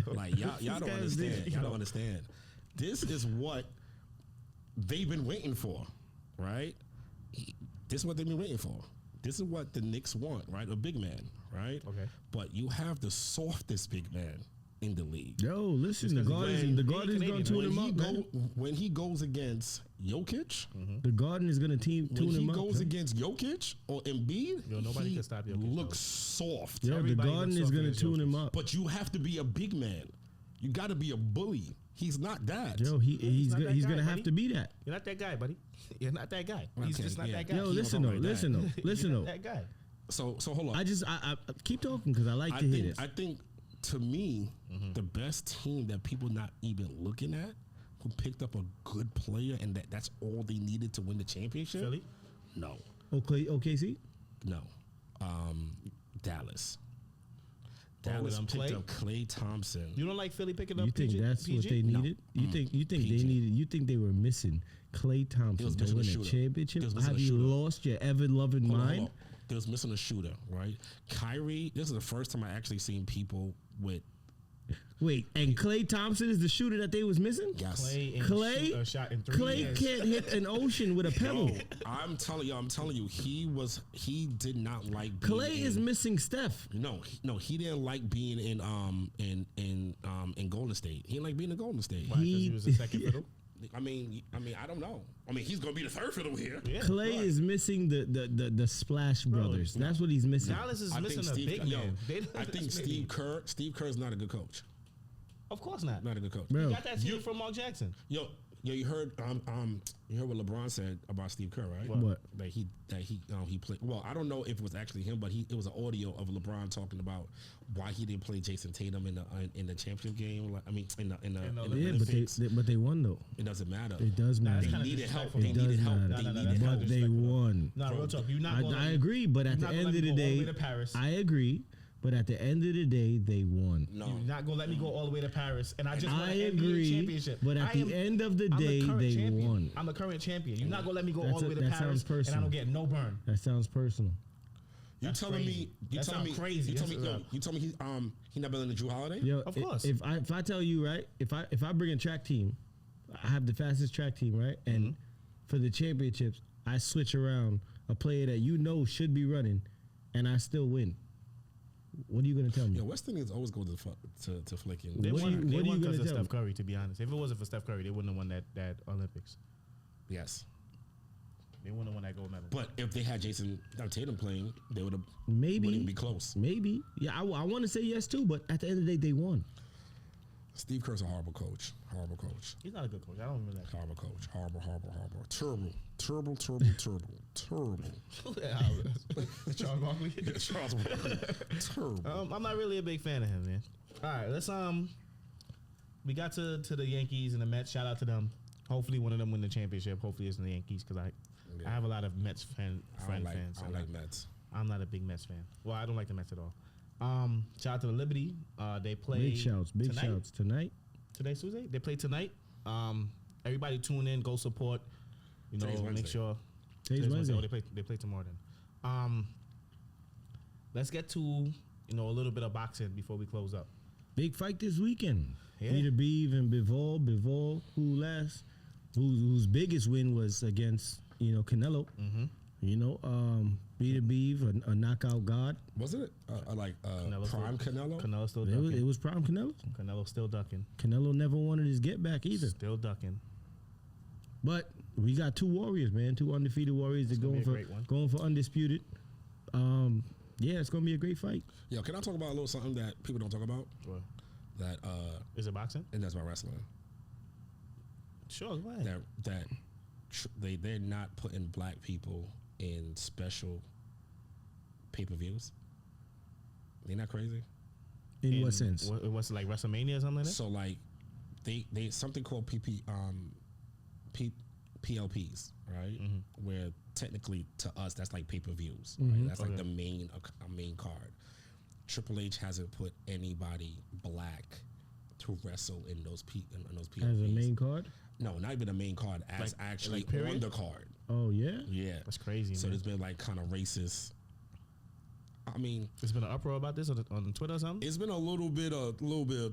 Like y'all don't guy's understand. there. Y'all don't understand. This is what they've been waiting for, right? This is what they've been waiting for. This is what the Knicks want, right? A big man, right? Okay. But you have the softest big man in the league. Yo, listen, the Because Garden is Canadian, going to tune When him he, up, man. when he goes against Jokic, The Garden is going to tune when he him up. goes man. against Jokic or Embiid, Yo, nobody he can stop Jokic, looks soft. Yo, the Everybody Garden looks is going to soft tune against him up. But you have to be a big man. You got to be a bully. He's not that. Yo, he's not that he's guy, going to have buddy. to be that. You're not that guy, buddy. You're not that guy. He's Okay, just not yeah. that guy. Yo, He listen don't though, like that. listen You're though. not that guy. So hold on. I keep talking because I like to hear this. I think to me, the best team that people not even looking at, who picked up a good player and that's all they needed to win the championship. Philly? No, Okay, OKC? no. Dallas. Dallas them picked Klay? up Klay Thompson. You don't like Philly picking up? You think PG? that's what PG? they No. needed? You think they PG. needed? You think they were missing Klay Thompson was to missing win a a shooter. championship? They was missing Have a you shooter. lost your ever loving Hold on, mind? hold on. They was missing a shooter, right? Kyrie, this is the first time I actually seen people with Wait, and Klay Thompson is the shooter that they was missing? yes. Klay? shot in 3 Clay years. can't hit an ocean with a pebble. Yo, I'm telling you, he did not like being Clay is missing Steph. No, he didn't like being in Golden State. He didn't like being in Golden State. Why? 'Cause he was the second fiddle. I mean, I don't know. I mean, he's gonna be the third fiddle here. Yeah, Clay right. is missing the Splash Brothers. That's what he's missing. Dallas is I missing think a big man. I think Steve Kerr is not a good coach. Of course not. Not a good coach. Bro, You got that team from Mark Jackson. Yo, you heard what LeBron said about Steve Kerr, right? What? That he played. Well, I don't know if it was actually him, but it was an audio of LeBron talking about why he didn't play Jason Tatum in the championship game. Like, I mean, in the yeah, Olympics. but they won though. It doesn't matter. It does Nah, matter. it's They kinda needed help. disrespectful. They It needed does help. matter. They No, needed that's help. But they disrespectful. won. No, real talk. You're not I gonna agree, but at the not gonna end let of me the go all the day, way to Paris. I agree. But at the end of the day, they won. No, You're not gonna let me go all the way to Paris, and I just won I an NBA agree, championship. but at the end of the day, current they champion. won. I'm the current champion. You're not gonna let me go That's all the way to that Paris, sounds personal. and I don't get no burn. That sounds personal. you That's telling crazy. me? You That telling me? sound crazy. You telling me? That's- You telling me he not better than Drew Holiday? Yo, Of course. If I tell you right, if I bring a track team, I have the fastest track team, right? And for the championships, I switch around a player that you know should be running, and I still win. What are you gonna tell me? Yeah, West Indians always go to flicking. They What won. are you They won gonna because of tell Steph me? Curry. To be honest, if it wasn't for Steph Curry, they wouldn't have won that Olympics. Yes, They wouldn't have won that gold medal. but if they had Jason Tatum playing, they would have Maybe wouldn't even be close. Maybe. Yeah, I want to say yes too, but at the end of the day, they won. Steve Kerr's a horrible coach. Horrible coach. He's not a good coach. I don't remember that. Horrible coach. Horrible. Terrible. Charles Barkley. Charles Barkley. Terrible. I'm not really a big fan of him, man. All right, let's we got to the Yankees and the Mets. Shout out to them. Hopefully, one of them win the championship. Hopefully, it's the Yankees because I have a lot of Mets fans. I don't like Mets. I'm not a big Mets fan. Well, I don't like the Mets at all. Shout out to the Liberty. They play Big shouts tonight. Today's Tuesday. They play tonight. Everybody tune in, go support. You know, Today's make Wednesday. sure. Today's Wednesday. Oh, they play tomorrow then. Let's get to a little bit of boxing before we close up. Big fight this weekend. Yeah. Peter Beeve and Bivol, whose biggest win was against Canelo. Mm-hmm. Peter Beeve, a knockout god. Wasn't it prime Canelo? Canelo still It ducking. was prime Canelo. Canelo still ducking. Canelo never wanted his get back either. Still ducking. But we got two warriors, man. Two undefeated warriors that gonna going be a for great one. going for undisputed. Yeah, it's gonna be a great fight. Yo, can I talk about a little something that people don't talk about? Well, That is it boxing? and that's about wrestling. Sure, go ahead. They're not putting black people in special pay-per-views. They're not crazy. In what sense? What's it like WrestleMania or something like that? So like they something called PLPs, right? Mm-hmm. Where technically to us that's like pay-per-views. Mm-hmm. Right? That's like Okay. the main card. Triple H hasn't put anybody black to wrestle in those PLPs. As a main card? No, not even a main card. As Like- actually like period? on the card. Oh yeah. Yeah, That's crazy, So man. there's been like kind of racist. I mean, There's been an uproar about this on Twitter or something? it's been a little bit of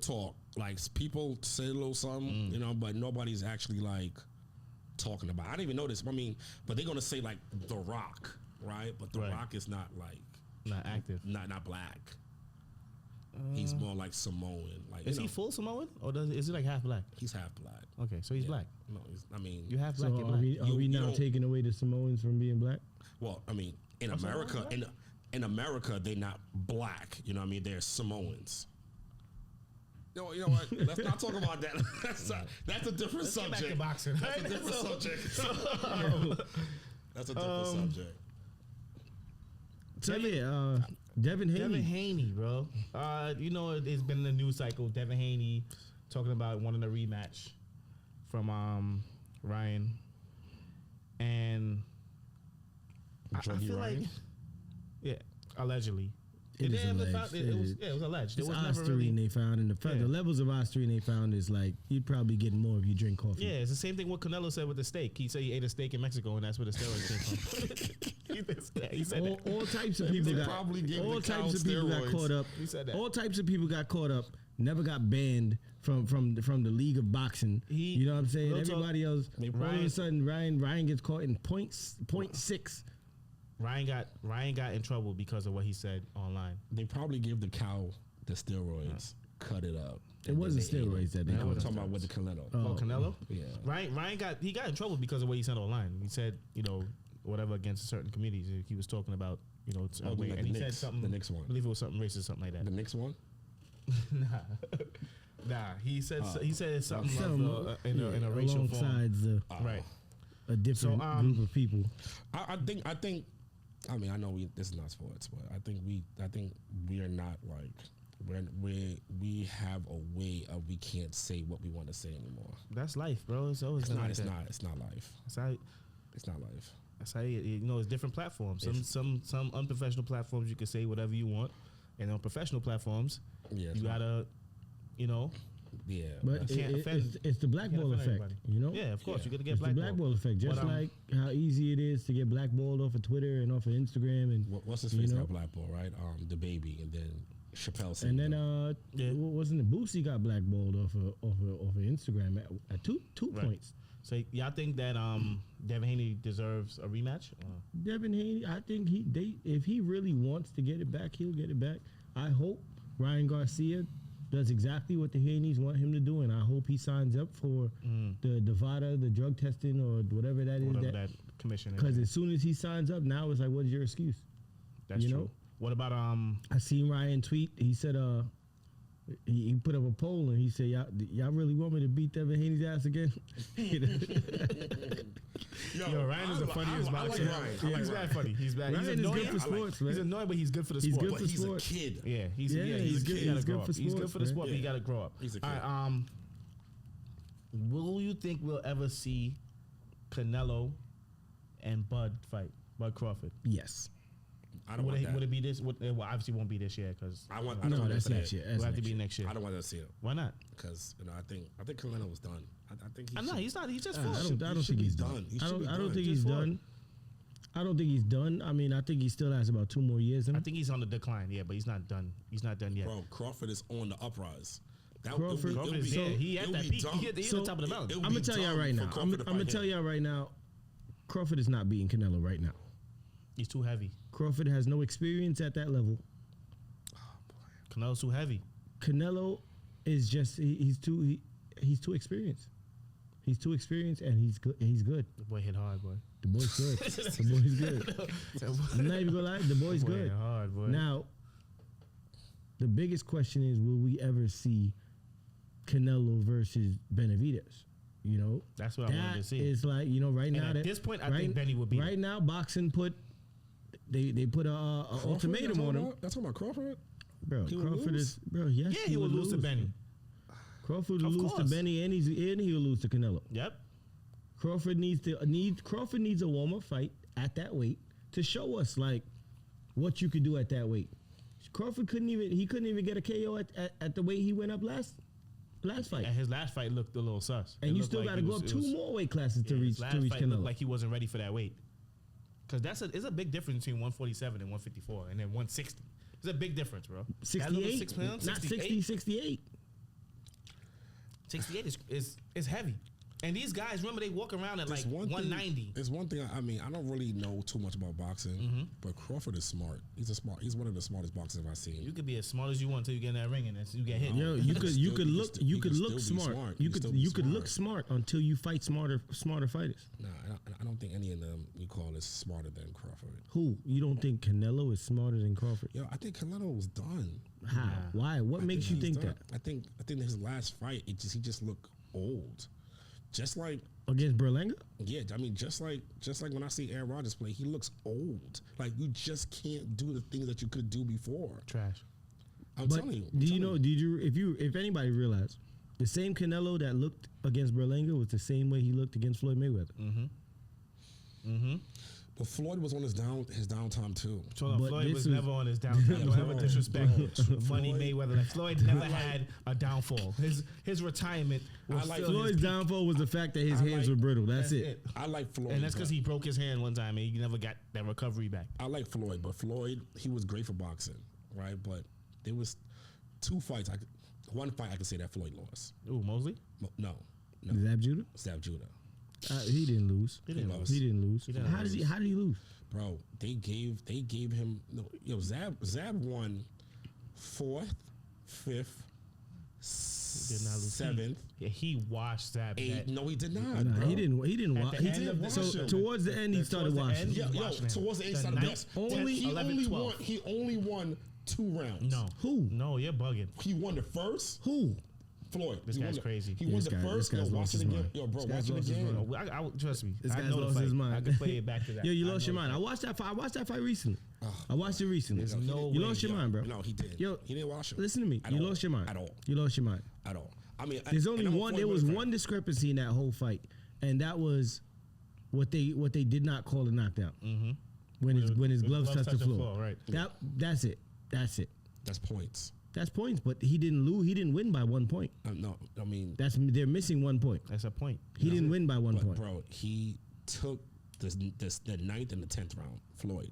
talk. Like people say a little something, but nobody's actually like talking about it. I didn't even know this. I mean, but they're gonna say like The Rock, right? But The Right. Rock is not like Not active. not black. He's more like Samoan. Like Is he full Samoan? Or is he like half black? He's half black. Okay, so he's Yeah. black. No, I mean, You half black, So you're are black. we You now don't- taking away the Samoans from being black? well, I mean, in I'm sorry, America, what? in America, they're not black. You know what I mean? They're Samoans. You know what? Let's not talk about that. That's a different Let's get back subject. to boxing. That's a different subject. That's a different subject. So yeah, Devin Haney. Devin Haney, bro. It's been the news cycle. Devin Haney talking about wanting a rematch from Ryan. And I Druggy feel Ryan? like, yeah, allegedly. It is alleged. It was alleged. It It's was never Osterine really. they found, and the levels of Osterine they found is like you'd probably get more if you drink coffee. Yeah, it's the same thing what Canelo said with the steak. He said he ate a steak in Mexico, and that's where the steroids came from. He said that. All types of people got probably gave all the cow types of people got steroids. caught up. He said that. All types of people got caught up. Never got banned from the league of boxing. You know what I'm saying? Real talk, Everybody else. All of a Ryan- sudden, Ryan gets caught in 0.6. Ryan got in trouble because of what he said online. They probably gave the cow the steroids, cut it up. It wasn't steroids that they I was caught. talking about with the Canelo. Oh, Canelo? Yeah. Ryan got in trouble because of what he said online. He said, whatever against certain communities. He was talking about, like and the he said Knicks, something. the Knicks one. I believe it was something racist, something like that. The next one? Nah. He said something Some, in a racial form. alongside Right. a different group of people. I think. I mean, I know this is not sports, but I think we are not like we have a way of we can't say what we want to say anymore. That's life, bro. It's always It's been not. like It's that. not. It's not life. That's how. It's not life. That's how it's different platforms. Some unprofessional platforms you can say whatever you want, and on professional platforms, Yeah. you gotta, Yeah. But You can't offend- it's the blackball offend effect, everybody. Yeah, of course, you gotta get It's the blackballed. blackball effect. Just But, like how easy it is to get blackballed off of Twitter and off of Instagram, and What's his face got blackball, right? The baby, and then Chappelle said. and then Yeah. wasn't it Boosie got blackballed off of Instagram at two Right. points. So y'all think that Devin Haney deserves a rematch? Devin Haney, I think if he really wants to get it back, he'll get it back. I hope Ryan Garcia does exactly what the Haneys want him to do, and I hope he signs up for the Nevada, the drug testing or whatever that is. Whatever that commission is. Because as soon as he signs up, now it's like, what's your excuse? That's you true. know? What about I seen Ryan tweet. He said, he put up a poll and he said, y'all really want me to beat Devin Haney's ass again? Yo, Ryan is the funniest boxer. I like Ryan. He's bad funny. He's bad. Ryan He's is annoying. good for sports, man. He's annoying, but he's good for the He's sport. good But for he's sports. a kid. Yeah, he's Yeah, he's a kid. good- He gotta he's grow good up. for He's good sports, for the man. sport, but he gotta grow up. He's a All right, will you think we'll ever see Canelo and Bud fight? Bud Crawford. Yes. I don't want that. Would it be this? Well, obviously won't be this year because I want. No, I don't want that's to see next it. year. it'll That's have to next be year. next year. I don't want to see it Why not? because I think Canelo was done. I think I'm not. He's not. He's just I fought. don't think he's done. He I should be don't done. think Just he's fought. done. I don't think he's done. I mean, I think he still has about 2 more years in I him. think he's on the decline. Yeah, but he's not done. He's not done yet. Bro, Crawford is on the uprise. Crawford- Crawford is he at that peak. He's at the top of the mountain. I'm gonna tell y'all right now. I'm gonna tell y'all right now. Crawford is not beating Canelo right now. He's too heavy. Crawford has no experience at that level. Canelo's too heavy. Canelo is just he's too experienced. He's too experienced and he's good. He's good. The boy hit hard, boy. The boy's good. The boy's good. I'm not even gonna lie. The boy's Boy good. hit hard, boy. Now, the biggest question is, will we ever see Canelo versus Benavidez? You know, That's what I wanted to see. Is like, you know, right And now. at this point, I think Benny would beat him. Right now, boxing they put a ultimatum on him. That's talking about Crawford. Bro, He would Crawford lose? is bro. Yes, Yeah, he would lose to Benny. Crawford will Of lose to course. Benny, and he will lose to Canelo. Yep. Crawford needs a warm up fight at that weight to show us like what you could do at that weight. Crawford couldn't even get a KO at the weight he went up last fight. And his last fight looked a little sus. And It you looked still like got to he go was- up it 2 was- more weight classes yeah, to reach his last fight Canelo. looked like he wasn't ready for that weight. Because it's a big difference between 147 and 154 and then 160. It's a big difference, bro. That little 68, 6 pounds, not 68. 68. 68 is heavy. And these guys, remember, they walk around at like 190. It's one thing. I mean, I don't really know too much about boxing, but Crawford is smart. He's one of the smartest boxers I've seen. You could be as smart as you want until you get in that ring and then you get hit. Yo, you could he look can still be smart. smart. You He can still could be you could smart. look smart until you fight smarter fighters. Nah, I don't think any of them you call is smarter than Crawford. Who? You don't think Canelo is smarter than Crawford? Yo, I think Canelo was done. How? Why? What makes you he's think done. that? I think his last fight, he just looked old. Just like Against Berlanga? yeah, I mean, just like when I see Aaron Rodgers play, he looks old. Like you just can't do the things that you could do before. Trash. I'm But telling you. do you know? Did you? If anybody realized, the same Canelo that looked against Berlanga was the same way he looked against Floyd Mayweather. But Floyd was on his downtime too. So no, But Floyd this was was- never on his downtime. Don't ever disrespect Money Floyd- Mayweather. Like, Floyd never had a downfall. His retirement was I like still Floyd's his peak. downfall was the fact that his I hands like- were brittle. That's it. I like Floyd, And that's because but- he broke his hand one time and he never got that recovery back. I like Floyd, but Floyd, he was great for boxing, right? But there was two fights. One fight I could say that Floyd lost. Ooh, Mosley? No, Zab Judah? Stab Judah. He didn't lose. He didn't lost. He didn't lose. didn't How did he lose? Bro, they gave him Zab won 4th, 5th, Did not lose. 7th, Yeah, he washed Zab. 8th. No, he did not. No, bro. he didn't. He didn't. At Wa- the he end did. of the- So Wash him. towards the end, he Towards started the washing. end, Yeah, Watch him. towards the The end, started ninth, only 10th, he 11th, only 12th. won. He only won 2 rounds. No. Who? No, you're bugging. He won the first. Who? Floyd. This He won guy's the- crazy. He won the This first. guy's Yo, lost watch it his again. mind. Yo, bro, This guy's watch it lost his again. mind. No, trust me. This I guy's know the lost his fight. mind. I can play it back to that. Yo, you I lost know your the mind. I fight. watched that fight. I watched that fight recently. I watched it recently. There's no You way. lost your mind, bro. No, he did. Yo, he didn't watch it. Listen to me. At You all. lost your mind. At all. You lost your mind. At all. I mean, There's only and I'm a one. Floyd There was Mayweather one fan. discrepancy in that whole fight, and that was what they did not call a knockdown. Mm-hmm. When his gloves touched the floor. Right. That's it. That's it. That's points. That's points. But he didn't lose. He didn't win by 1 point. No, I mean, They're missing 1 point. That's a point. He didn't win by 1 but point. bro, he took the 9th and the 10th round. Floyd.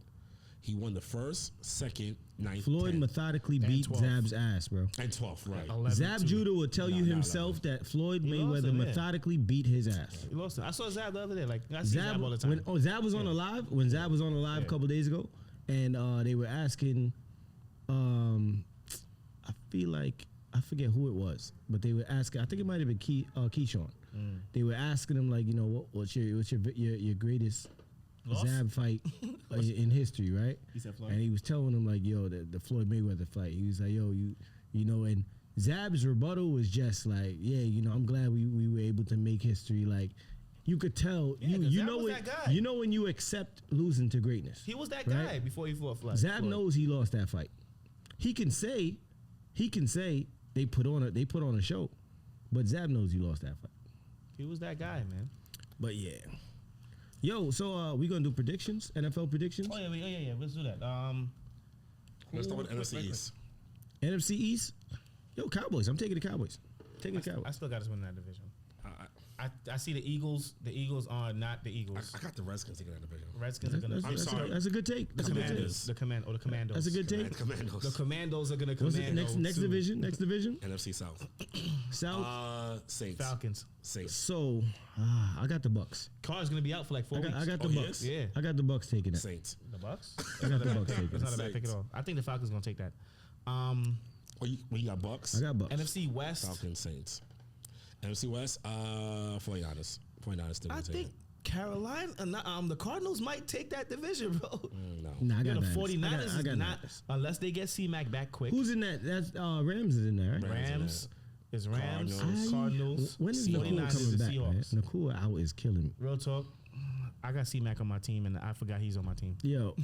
He won the 1st, 2nd, 9th, Floyd 10th, methodically And beat 12th. Zab's ass, bro. and 12th, right? 11, Zab 2. Judah will tell you Nah, himself that Floyd He lost Mayweather him, yeah. methodically beat his ass. He lost it. I saw Zab the other day. Like I see Zab all the time. When Zab was on a live, when Zab was on a live a Yeah. couple days ago, and they were asking, I feel like I forget who it was, but they were asking. I think it might have been Keyshawn. They were asking him like, you know, what's your greatest Loss? Zab fight in history, right? He said Floyd. And he was telling him like, yo, the Floyd Mayweather fight. He was like, yo, you know, and Zab's rebuttal was just like, yeah, you know, I'm glad we were able to make history. Like, you could tell, Yeah, 'cause you Zab know was when, that guy. you know when you accept losing to greatness. He was that Right? guy before he fought Floyd. Zab knows he lost that fight. He can say they put on a show, but Zab knows he lost that fight. He was that guy, man. But yeah, yo, so we gonna do predictions, NFL predictions, Oh yeah. Let's do that. Let's start with quick, NFC quick. East. NFC East. Yo, Cowboys. I'm taking the Cowboys. Taking the I Cowboys. still got us winning that division. I, I see the Eagles. The Eagles are not the Eagles. I got the Redskins taking that division. Redskins are gonna. I'm sorry. That's a good take. That's a good take. Commanders. The Commandos. That's a good take. Commandos. The Commandos are gonna What's commando. it? Next soon. division. Next division. NFC South. South. Saints. Falcons. Saints. So I got the Bucks. Carr's gonna be out for like 4 weeks. I got the Oh, he Bucks. is? Yeah. I got the Bucks taking it. Saints. The Bucks. I got the Bucks taking That's it. not a bad pick at all. I think the Falcons gonna take that. You got Bucks. I got Bucks. NFC West. Falcons. Saints. NFC West. 49ers. 49ers still I gonna take think Carolina. The Cardinals might take that division, bro. it. No. Nah, I Yeah, got the Niners. 49ers I is got not Niners. unless they get C-Mac back quick. Who's in that? That's Rams is in there, right? Rams is Rams. Cardinals. Cardinals. When is 49ers Nakua is coming the back, man? Seahawks. Nakua out is killing me. Real talk. I got C-Mac on my team, and I forgot he's on my team. Yo,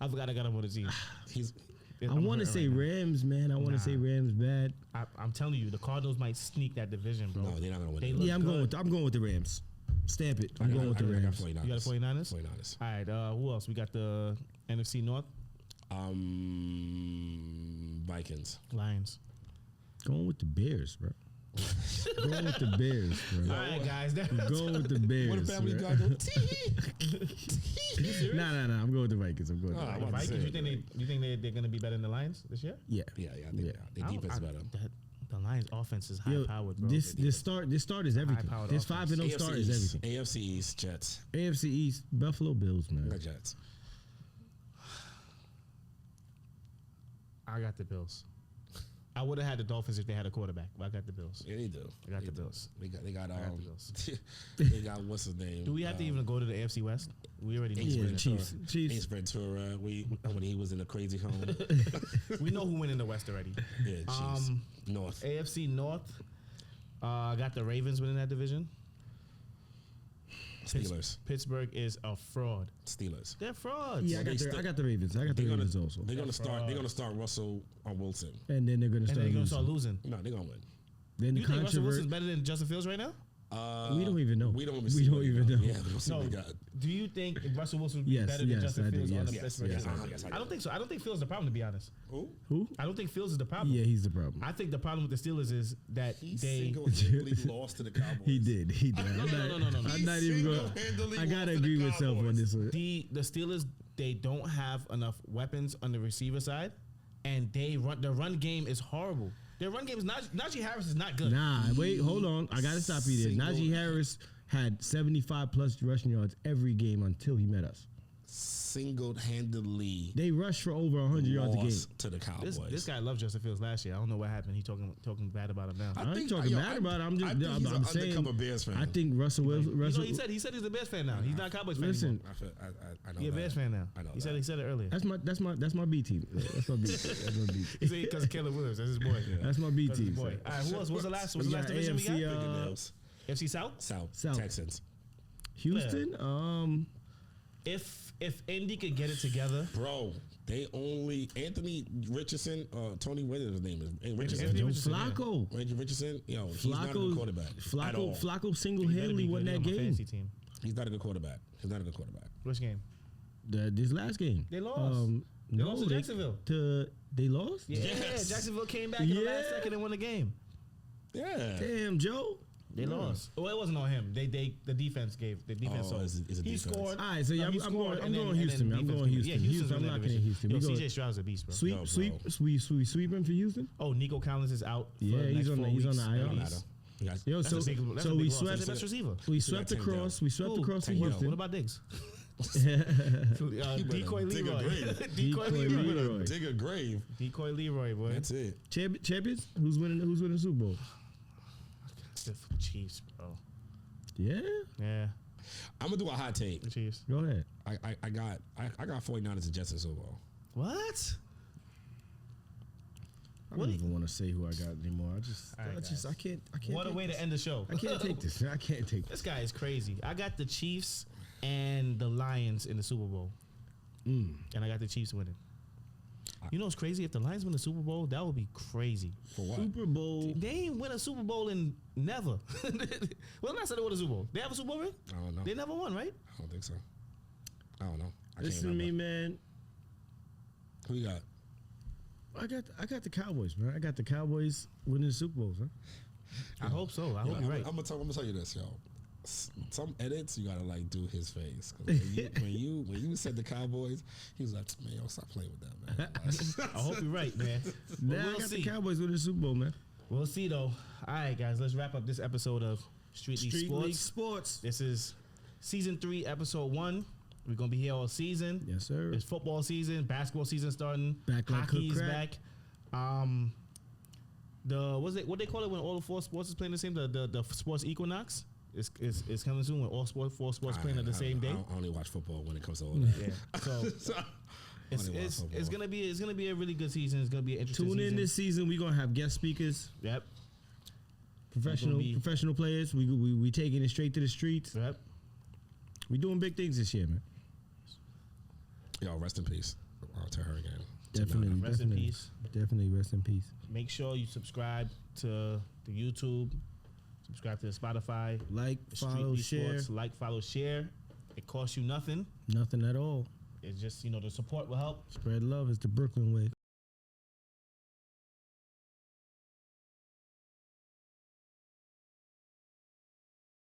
I forgot I got him on the team. He's I want to say Rams, man. I want to Nah. say Rams bad. I'm telling you, the Cardinals might sneak that division, bro. no. They're not gonna win. They it. look Yeah, I'm good. going with the Rams. Stamp it. I'm I going with the got Rams. 49ers. You got the 49ers? 49ers. All right, who else? We got the NFC North. Vikings. Lions. Going with the Bears, bro. Going with the Bears, bro. All right, guys. Going with the Bears. What a family bro. guy go. Tee. Nah. I'm going with the Vikings. I'm going with the Oh, Vikings. I'm about to Vikings. say. You think they're gonna be better than the Lions this year? Yeah. Yeah, I think Yeah. their defense is better. The Lions' offense is high Yo, powered, bro. this start is everything. High-powered This offense. 5-0 start is everything. AFC East, Jets. AFC East, Buffalo Bills, man. The Jets. I got the Bills. I would have had the Dolphins if they had a quarterback, but I got the Bills. Yeah, they do. I got They the do. Bills. They got got the Bills. they got what's his name? Do we have to even go to the AFC West? We already know. Ace Yeah, who wins. Chiefs. Ace Chiefs. Ventura. When he was in the crazy home. We know who win in the West already. Yeah, Chiefs. North. AFC North. I got the Ravens winning that division. Steelers. Pittsburgh is a fraud. Steelers. They're frauds. Yeah, I got the Ravens. I got the Ravens also. They're gonna start. frauds. They're gonna start Russell And Wilson. then they're gonna And start they're going to losing. start losing. No, they're gonna win. Then the You think Russell controversy. Wilson's better than Justin Fields right now? We don't even know. We don't We don't even know. Yeah, we don't see No. what we got. Do you think Russell Wilson would be Yes, better than yes, Justin I do. Fields on the Yes, best yes, version? yes, I I do. don't think so. I don't think Fields is the problem, to be honest. Who? I don't think Fields is the problem. Yeah, he's the problem. I think the problem with the Steelers is that He they. single-handedly lost to the Cowboys. He did. No. I'm not even going. single-handedly I gotta lost to agree the with self on Cowboys. this one. The Steelers, they don't have enough weapons on the receiver side, and the run game is horrible. Their run game is Najee Harris is not good. Nah, wait, hold on. I gotta stop you there. Najee Harris had 75 plus rushing yards every game until he met us. Single-handedly They rushed for over 100 yards a game. lost to the Cowboys. This guy loved Justin Fields last year. I don't know what happened. He talking bad about him now. I ain't talking bad about it. I'm just. I think he's I'm an saying. undercover Bears fan. I think Russell Wilson. He said he's a Bears fan now. He's not a Cowboys fan Listen, anymore. I know He's a that. Bears fan now. I know He that. said it earlier. that's my B team. That's my B team. That's my B He team. said because of Caleb Williams. That's his boy. That's my B That's his team. boy. All right, who else? What's the last division we got? Fingernails. FC South. South. Texans. Houston. If Indy could get it together, Bro, they only Anthony Richardson, Tony, what is his name? Richardson. Anthony Joe Richardson, Flacco. Richardson, yo, he's not a good quarterback. At all. Flacco he single-handedly better won be that good on my game. fantasy team. He's not a good quarterback. Which game? This last game. They lost. They lost to Jacksonville. They lost? Yeah, Yes. Jacksonville came back in the last Yeah. second and won the game. Yeah. Damn, Joe. They lost. Well, it wasn't on him. The defense gave the defense. Oh, so it's a he defense. scored. All right, so yeah, he I'm scored, going and then- Houston. and then I'm defense going won. Houston. Houston's I'm winning that locking in division. Houston. Yo, We go CJ Stroud's a beast, bro. sweep, No, sweep, bro. sweeping for Houston. Oh, Nico Collins is out. For Yeah, the he's next on 4 the- he's on weeks. the IR. At Don't least. matter. You guys, Yo, That's so a big we loss. swept. He's the best receiver. We Still swept got 10 down. across. We swept Who? across to 10 down. What Houston. about Diggs? better Decoy dig a Leroy. grave. Decoy Decoy Leroy. Leroy. dig a grave. Decoy Leroy, boy. That's it. Champions? Who's winning the Super Bowl? The Chiefs, bro. Yeah. Yeah, I'm gonna do a hot take. the Chiefs. Go ahead. I got 49ers and Jets in Super Bowl. What? I don't even want to say who I got anymore. All right, guys. I can't. What a take way this. to end the show. I can't take this. I can't take this. This guy is crazy. I got the Chiefs and the Lions in the Super Bowl, and I got the Chiefs winning. You know what's crazy? If the Lions win the Super Bowl, that would be crazy. For what? Super Bowl. They ain't win a Super Bowl in never. Well, last time they won a Super Bowl, they have a Super Bowl ring? I don't know. They never won, right? I don't think so. I don't know. I Listen to can't me, remember. man. Who you got? I got the Cowboys, man. I got the Cowboys winning the Super Bowls, huh? I hope so. I hope you're right. I'm gonna tell you this, yo. Some edits you gotta like do his face. 'Cause when you said the Cowboys, he was like, man, yo, stop playing with that, man. I hope you're right, man. But Now I we'll got see. the Cowboys winning the Super Bowl, man. We'll see, though. All right, guys, let's wrap up this episode of Street League Sports. Sports. This is season 3, episode 1. We're gonna be here all season. Yes, sir. It's football season, basketball season starting. Back like Hockey's cook crack. back. What they call it when all the 4 sports is playing the same? The sports equinox is coming soon when all 4 sports playing at the same day. I only watch football when it comes to all that. Yeah. So So, it's gonna be a really good season. It's gonna be an interesting Tune season. in this season. We're gonna have guest speakers, Yep. professional players. We taking it straight to the streets. Yep. We doing big things this year, man. yo, rest in peace to her again. Definitely, Rest in definitely, peace. definitely rest in peace. Make sure you subscribe to the YouTube, subscribe to the Spotify, Like, the follow, League share. Sports, like, follow, share. It costs you nothing. Nothing at all. It's just the support will help. Spread love is the Brooklyn way.